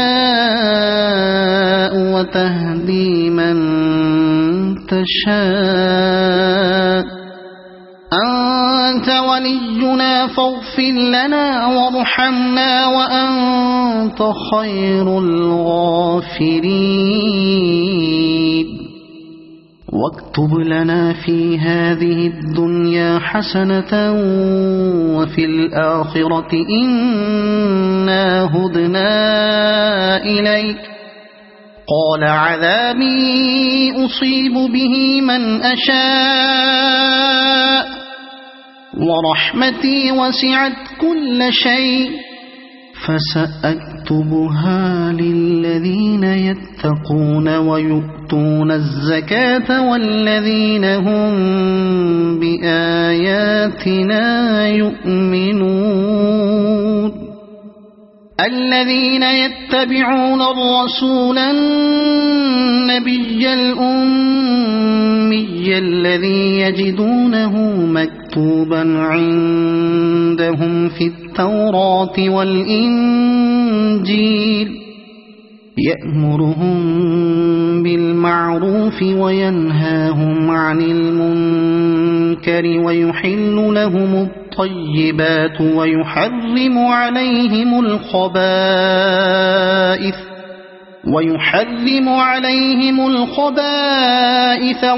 وتهدي من تشاء أنت ولينا فاغفر لنا وارحمنا وأنت خير الغافرين واكتب لنا في هذه الدنيا حسنة وفي الآخرة إنا هدنا إليك قال عذابي أصيب به من أشاء ورحمتي وسعت كل شيء فسأكتبها للذين يتقون ويؤتون الزكاة والذين هم بآياتنا يؤمنون الذين يتبعون الرسول النبي الأمي الذي يجدونه مكتوبا عندهم في التوراة والإنجيل يأمرهم بالمعروف وينهاهم عن المنكر ويحل لهم الطيبات ويحرم عليهم الخبائث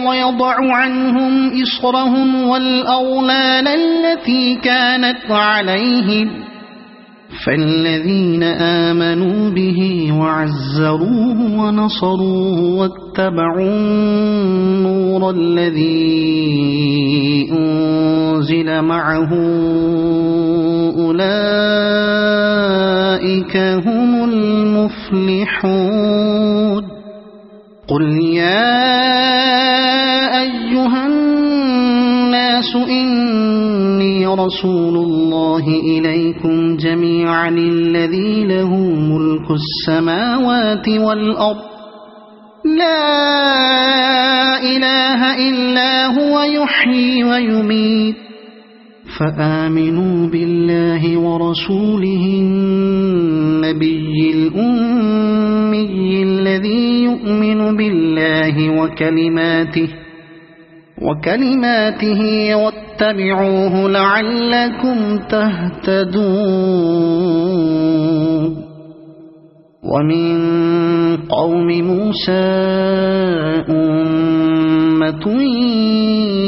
ويضع عنهم إصرهم والأغلال التي كانت عليهم فالذين آمنوا به وعزروه ونصروه واتبعوا النور الذي أنزل معه أولئك هم المفلحون قل يا أيها الناس إني رسول الله إليكم جميعا الذي له ملك السماوات والأرض لا إله إلا هو يحيي ويميت فآمنوا بالله ورسوله النبي الأمي الذي يؤمن بالله وكلماته واتبعوه لعلكم تهتدون ومن قوم موسى أمة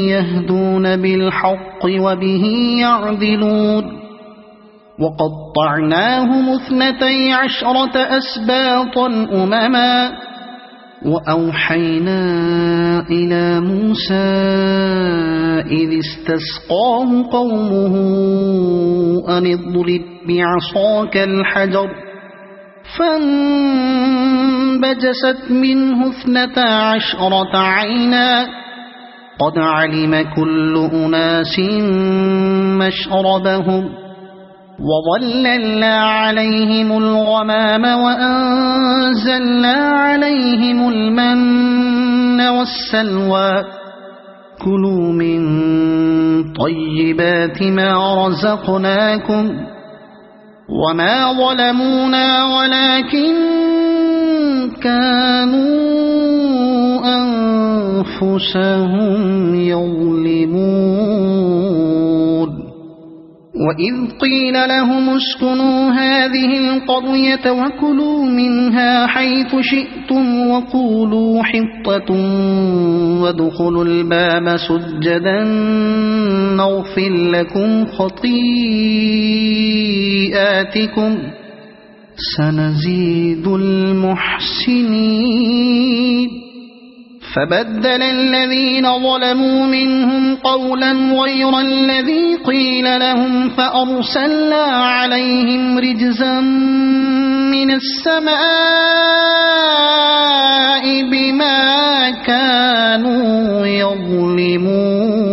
يهدون بالحق وبه يعدلون وقطعناهم 12 أسباطا أمما وأوحينا إلى موسى إذ استسقاه قومه أن اضرب بعصاك الحجر فانبجست منه 12 عينا قد علم كل أناس مشربهم وظللنا عليهم الغمام وأنزلنا عليهم المن والسلوى كلوا من طيبات ما رزقناكم وما ظلمونا ولكن كانوا أنفسهم يظلمون وإذ قيل لهم اسكنوا هذه القرية وكلوا منها حيث شئتم وقولوا حطة وادخلوا الباب سجدا نغفر لكم خطيئاتكم سنزيد المحسنين فبدل الذين ظلموا منهم قولا غير الذي قيل لهم فأرسلنا عليهم رجزا من السماء بما كانوا يظلمون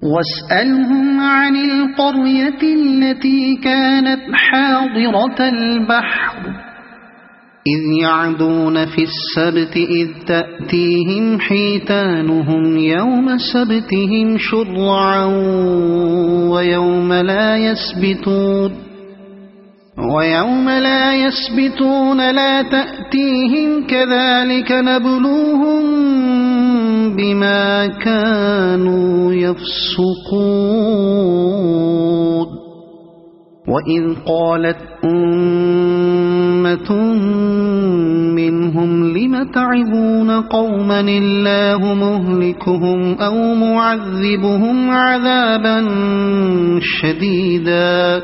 واسألهم عن القرية التي كانت حاضرة البحر إذ يعدون في السبت إذ تأتيهم حيتانهم يوم سبتهم شرعا ويوم لا يسبتون لا تأتيهم كذلك نبلوهم بما كانوا يفسقون وإذ قالت أمة منهم لم تعظون قوما الله مهلكهم أو معذبهم عذابا شديدا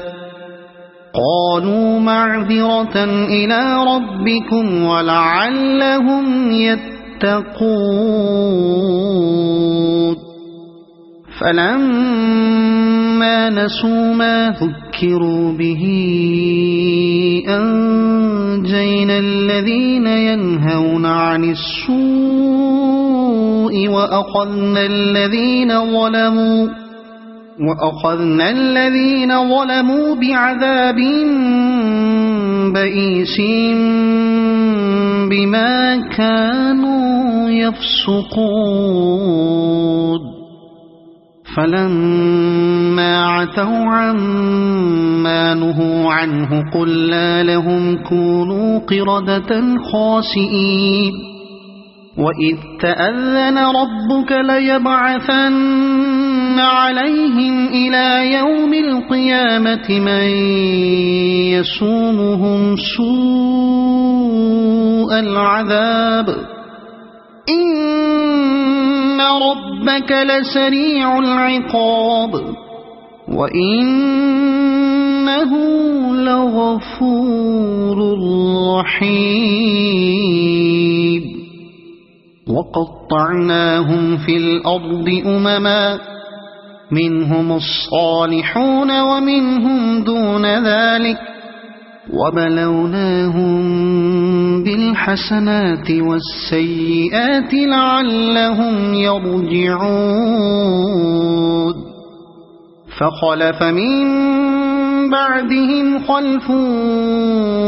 قالوا معذرة إلى ربكم ولعلهم يتقون فلما نسوا ما ذكروا به أنجينا الذين ينهون عن السوء وأخذنا الذين ظلموا بعذاب بئيس بما كانوا يفسقون فلما عتوا عما نهوا عنه قلنا لهم كونوا قردة خاسئين وإذ تأذن ربك ليبعثن عليهم إلى يوم القيامة من يسومهم سوء العذاب إن ربك لسريع العقاب وإنه لغفور رحيم وقطعناهم في الأرض أمما منهم الصالحون ومنهم دون ذلك وبلوناهم بالحسنات والسيئات لعلهم يرجعون فخلف من بعدهم خلف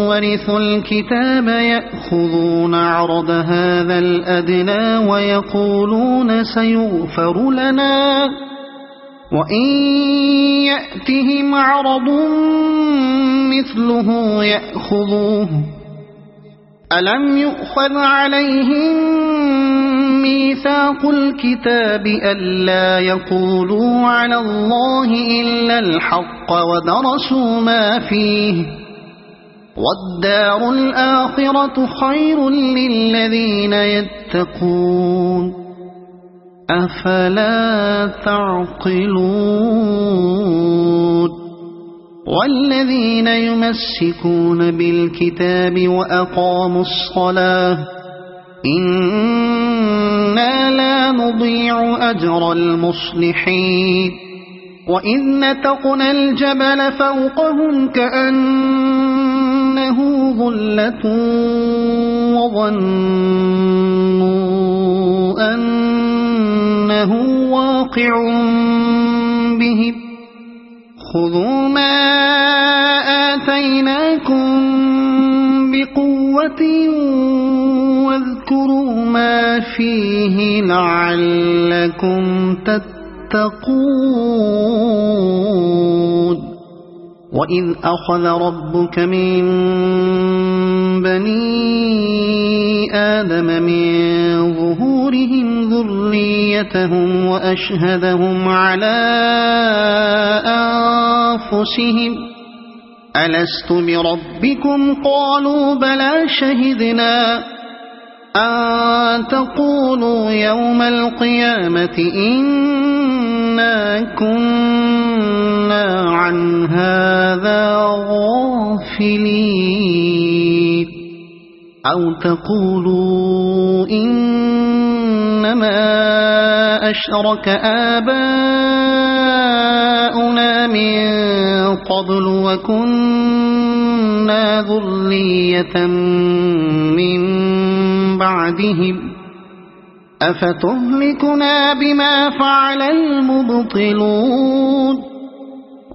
ورثوا الكتاب يأخذون عرض هذا الأدنى ويقولون سيغفر لنا وإن يأتهم عرض مثله يأخذوه ألم يؤخذ عليهم ميثاق الكتاب ألا يقولوا على الله إلا الحق ودرسوا ما فيه والدار الآخرة خير للذين يتقون أفلا تعقلون والذين يمسكون بالكتاب وأقاموا الصلاة إنا لا نضيع أجر المصلحين وإذ نتقنا الجبل فوقهم كأنه ظلة وظنوا أنه واقع بهم خذوا ما آتيناكم بقوة واذكروا ما فيه لعلكم تتقون وإذ أخذ ربك من بني آدم من ظهورهم ذريتهم وأشهدهم على أنفسهم ألست بربكم قالوا بلى شهدنا أن تقولوا يوم القيامة إنا كنا عن هذا غافلين أو تقولوا إنما أشرك آباؤنا من قبل وكنا ذرية من بعدهم أفتهلكنا بما فعل المبطلون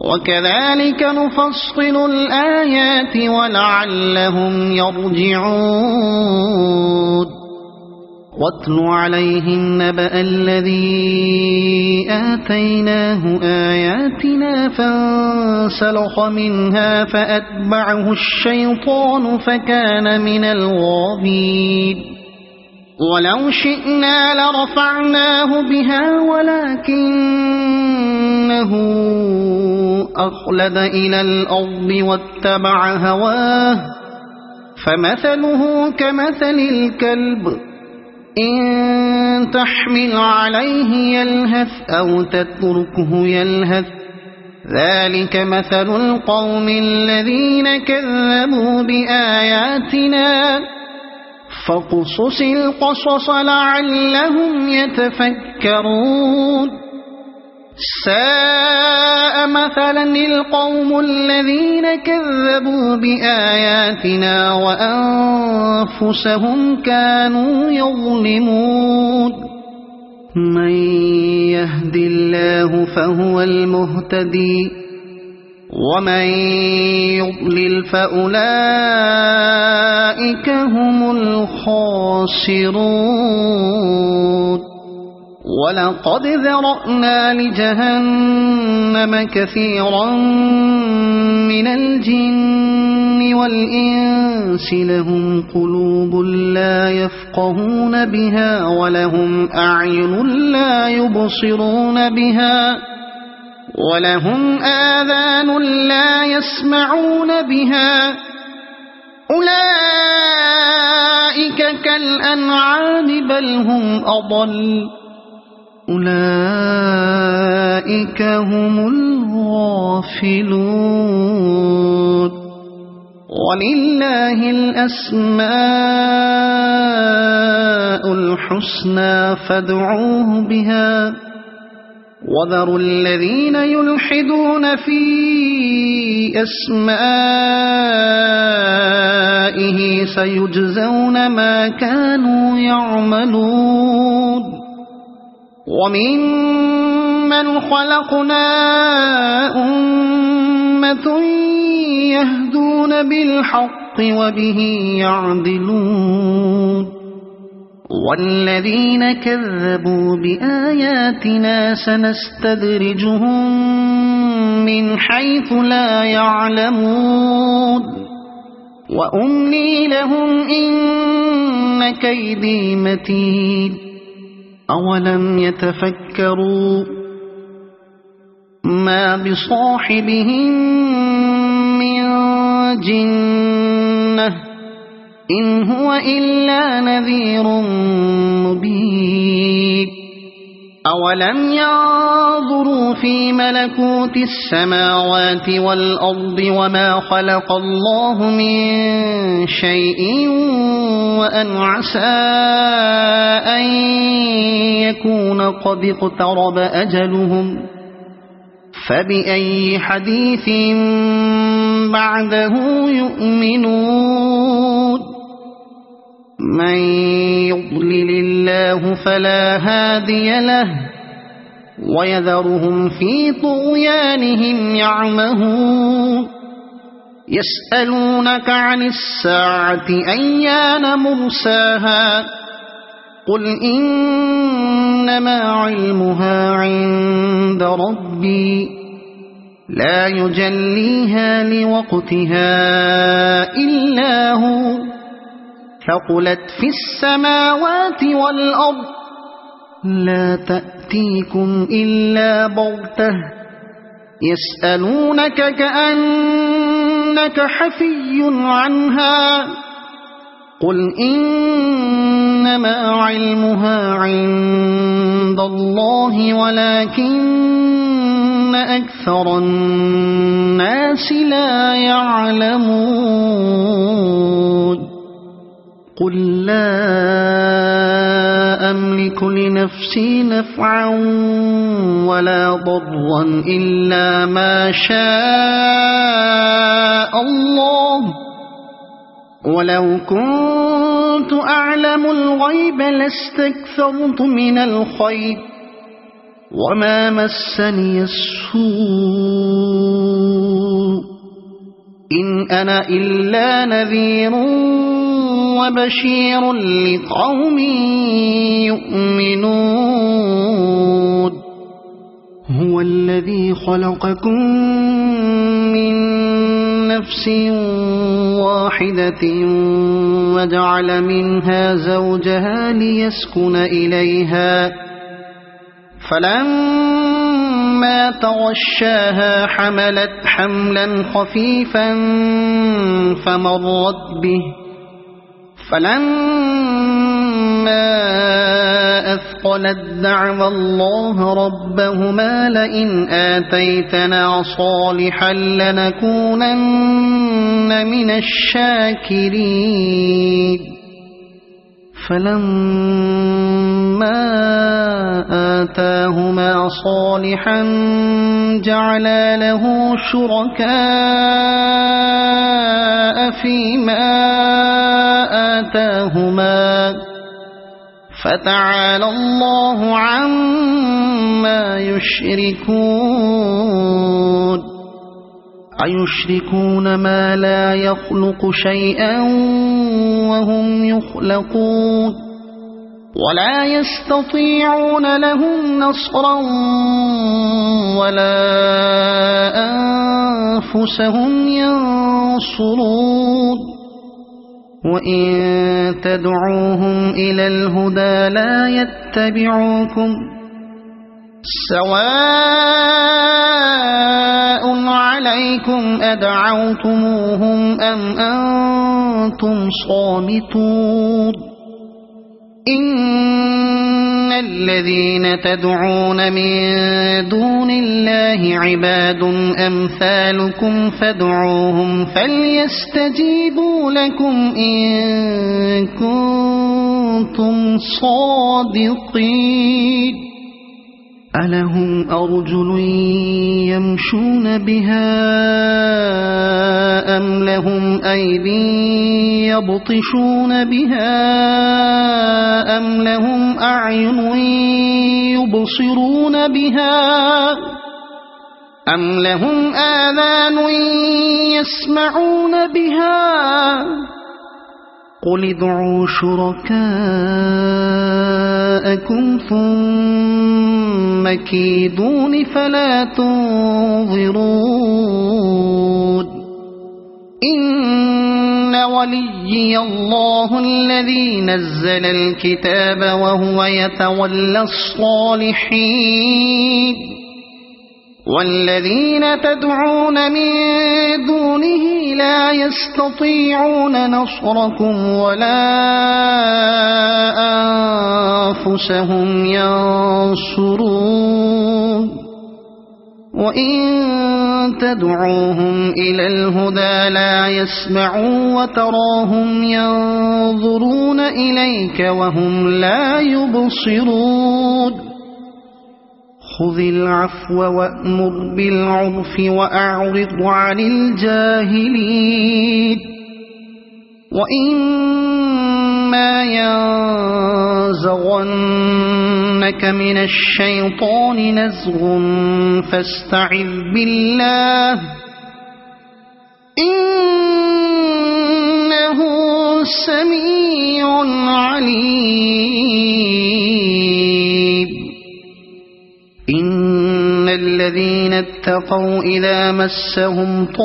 وكذلك نفصل الآيات ولعلهم يرجعون واتل عليهم نبأ الذي آتيناه آياتنا فانسلخ منها فأتبعه الشيطان فكان من الغاوين ولو شئنا لرفعناه بها ولكنه أخلد إلى الأرض واتبع هواه فمثله كمثل الكلب إن تحمل عليه يلهث أو تتركه يلهث ذلك مثل القوم الذين كذبوا بآياتنا فاقصص القصص لعلهم يتفكرون ساء مثلا القوم الذين كذبوا بآياتنا وأنفسهم كانوا يظلمون من يهد الله فهو المهتدي ومن يضلل فأولئك هم الخاسرون ولقد ذرأنا لجهنم كثيرا من الجن والإنس لهم قلوب لا يفقهون بها ولهم أعين لا يبصرون بها ولهم آذان لا يسمعون بها أولئك كالأنعام بل هم أضل أولئك هم الغافلون ولله الأسماء الحسنى فادعوه بها وذروا الذين يلحدون في أسمائه سيجزون ما كانوا يعملون وممن خلقنا أمة يهدون بالحق وبه يعدلون والذين كذبوا بآياتنا سنستدرجهم من حيث لا يعلمون وأملي لهم إن كيدي متين أولم يتفكروا ما بصاحبهم من جنة إن هو إلا نذير مبين أولم ينظروا في ملكوت السماوات والأرض وما خلق الله من شيء وأن عسى أن يكون قد اقترب أجلهم فبأي حديث بعده يؤمنون من يضلل الله فلا هادي له ويذرهم في طغيانهم يعمهون يسألونك عن الساعة أيان مرساها قل إنما علمها عند ربي لا يجليها لوقتها إلا هو ثقلت في السماوات والأرض لا تأتيكم إلا بغتة يسألونك كأنك حفي عنها قل إنما علمها عند الله ولكن أكثر الناس لا يعلمون قل لا أملك لنفسي نفعا ولا ضرا إلا ما شاء الله ولو كنت أعلم الغيب لاستكثرت من الخير وما مسني السوء إن أنا إلا نذير وبشير لقوم يؤمنون هو الذي خلقكم من نفس واحدة وجعل منها زوجها ليسكن إليها فلما تغشاها حملت حملا خفيفا فمرت به فلما أثقلت دعوا الله ربهما لئن آتيتنا صالحا لنكونن من الشاكرين فلما آتاهما صالحا جعلا له شركاء فيما آتاهما فتعالى الله عما يشركون أيشركون ما لا يخلق شيئا وهم يخلقون ولا يستطيعون لهم نصرا ولا أنفسهم ينصرون وإن تدعوهم إلى الهدى لا يتبعوكم سواء عليكم أدعوتموهم أم أنتم صامتون إن الذين تدعون من دون الله عباد أمثالكم فادعوهم فليستجيبوا لكم إن كنتم صادقين ألهم أرجل يمشون بها أم لهم أيدي يبطشون بها أم لهم أعين يبصرون بها أم لهم آذان يسمعون بها قل ادعوا شركاءكم ثم كيدون فلا تنظرون إن وليي الله الذي نزل الكتاب وهو يتولى الصالحين والذين تدعون من دونه لا يستطيعون نصركم ولا أنفسهم ينصرون وإن تدعوهم إلى الهدى لا يسمعوا وتراهم ينظرون إليك وهم لا يبصرون خذ العفو وأمر بالعرف وأعرض عن الجاهلين وإما ينزغنك من الشيطان نزغ فاستعذ بالله إنه سميع عليم إن الذين اتقوا إذا مسهم طائف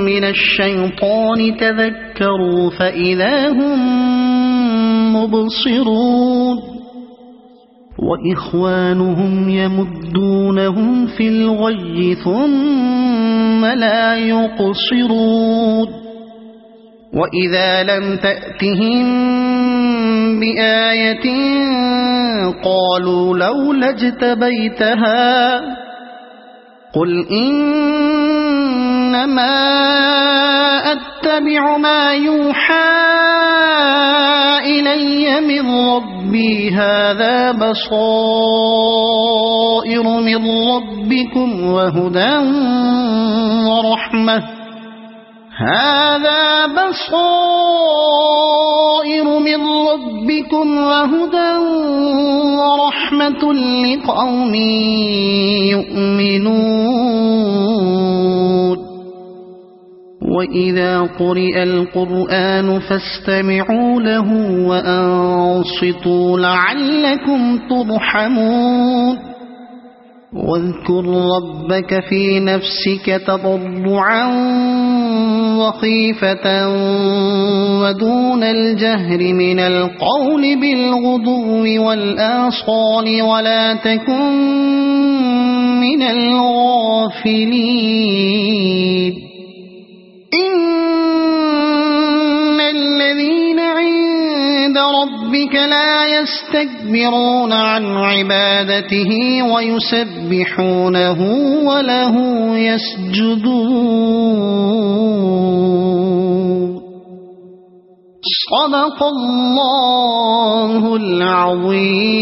من الشيطان تذكروا فإذا هم مبصرون وإخوانهم يمدونهم في الغي ثم لا يقصرون وإذا لم تأتهم بآية قالوا لولا اجتبيتها قل إنما أتبع ما يوحى إلي من ربي هذا بصائر من ربكم وهدى ورحمة هذا بصائر من ربكم وهدى ورحمة لقوم يؤمنون وإذا قرئ القرآن فاستمعوا له وأنصتوا لعلكم ترحمون واذكر ربك في نفسك تضرعا وخيفة ودون الجهر من القول بالغدو والآصال ولا تكن من الغافلين إن الذين عند ربك لا يستكبرون عن عبادته ويسبحونه وله يسجدون صدق الله عظيم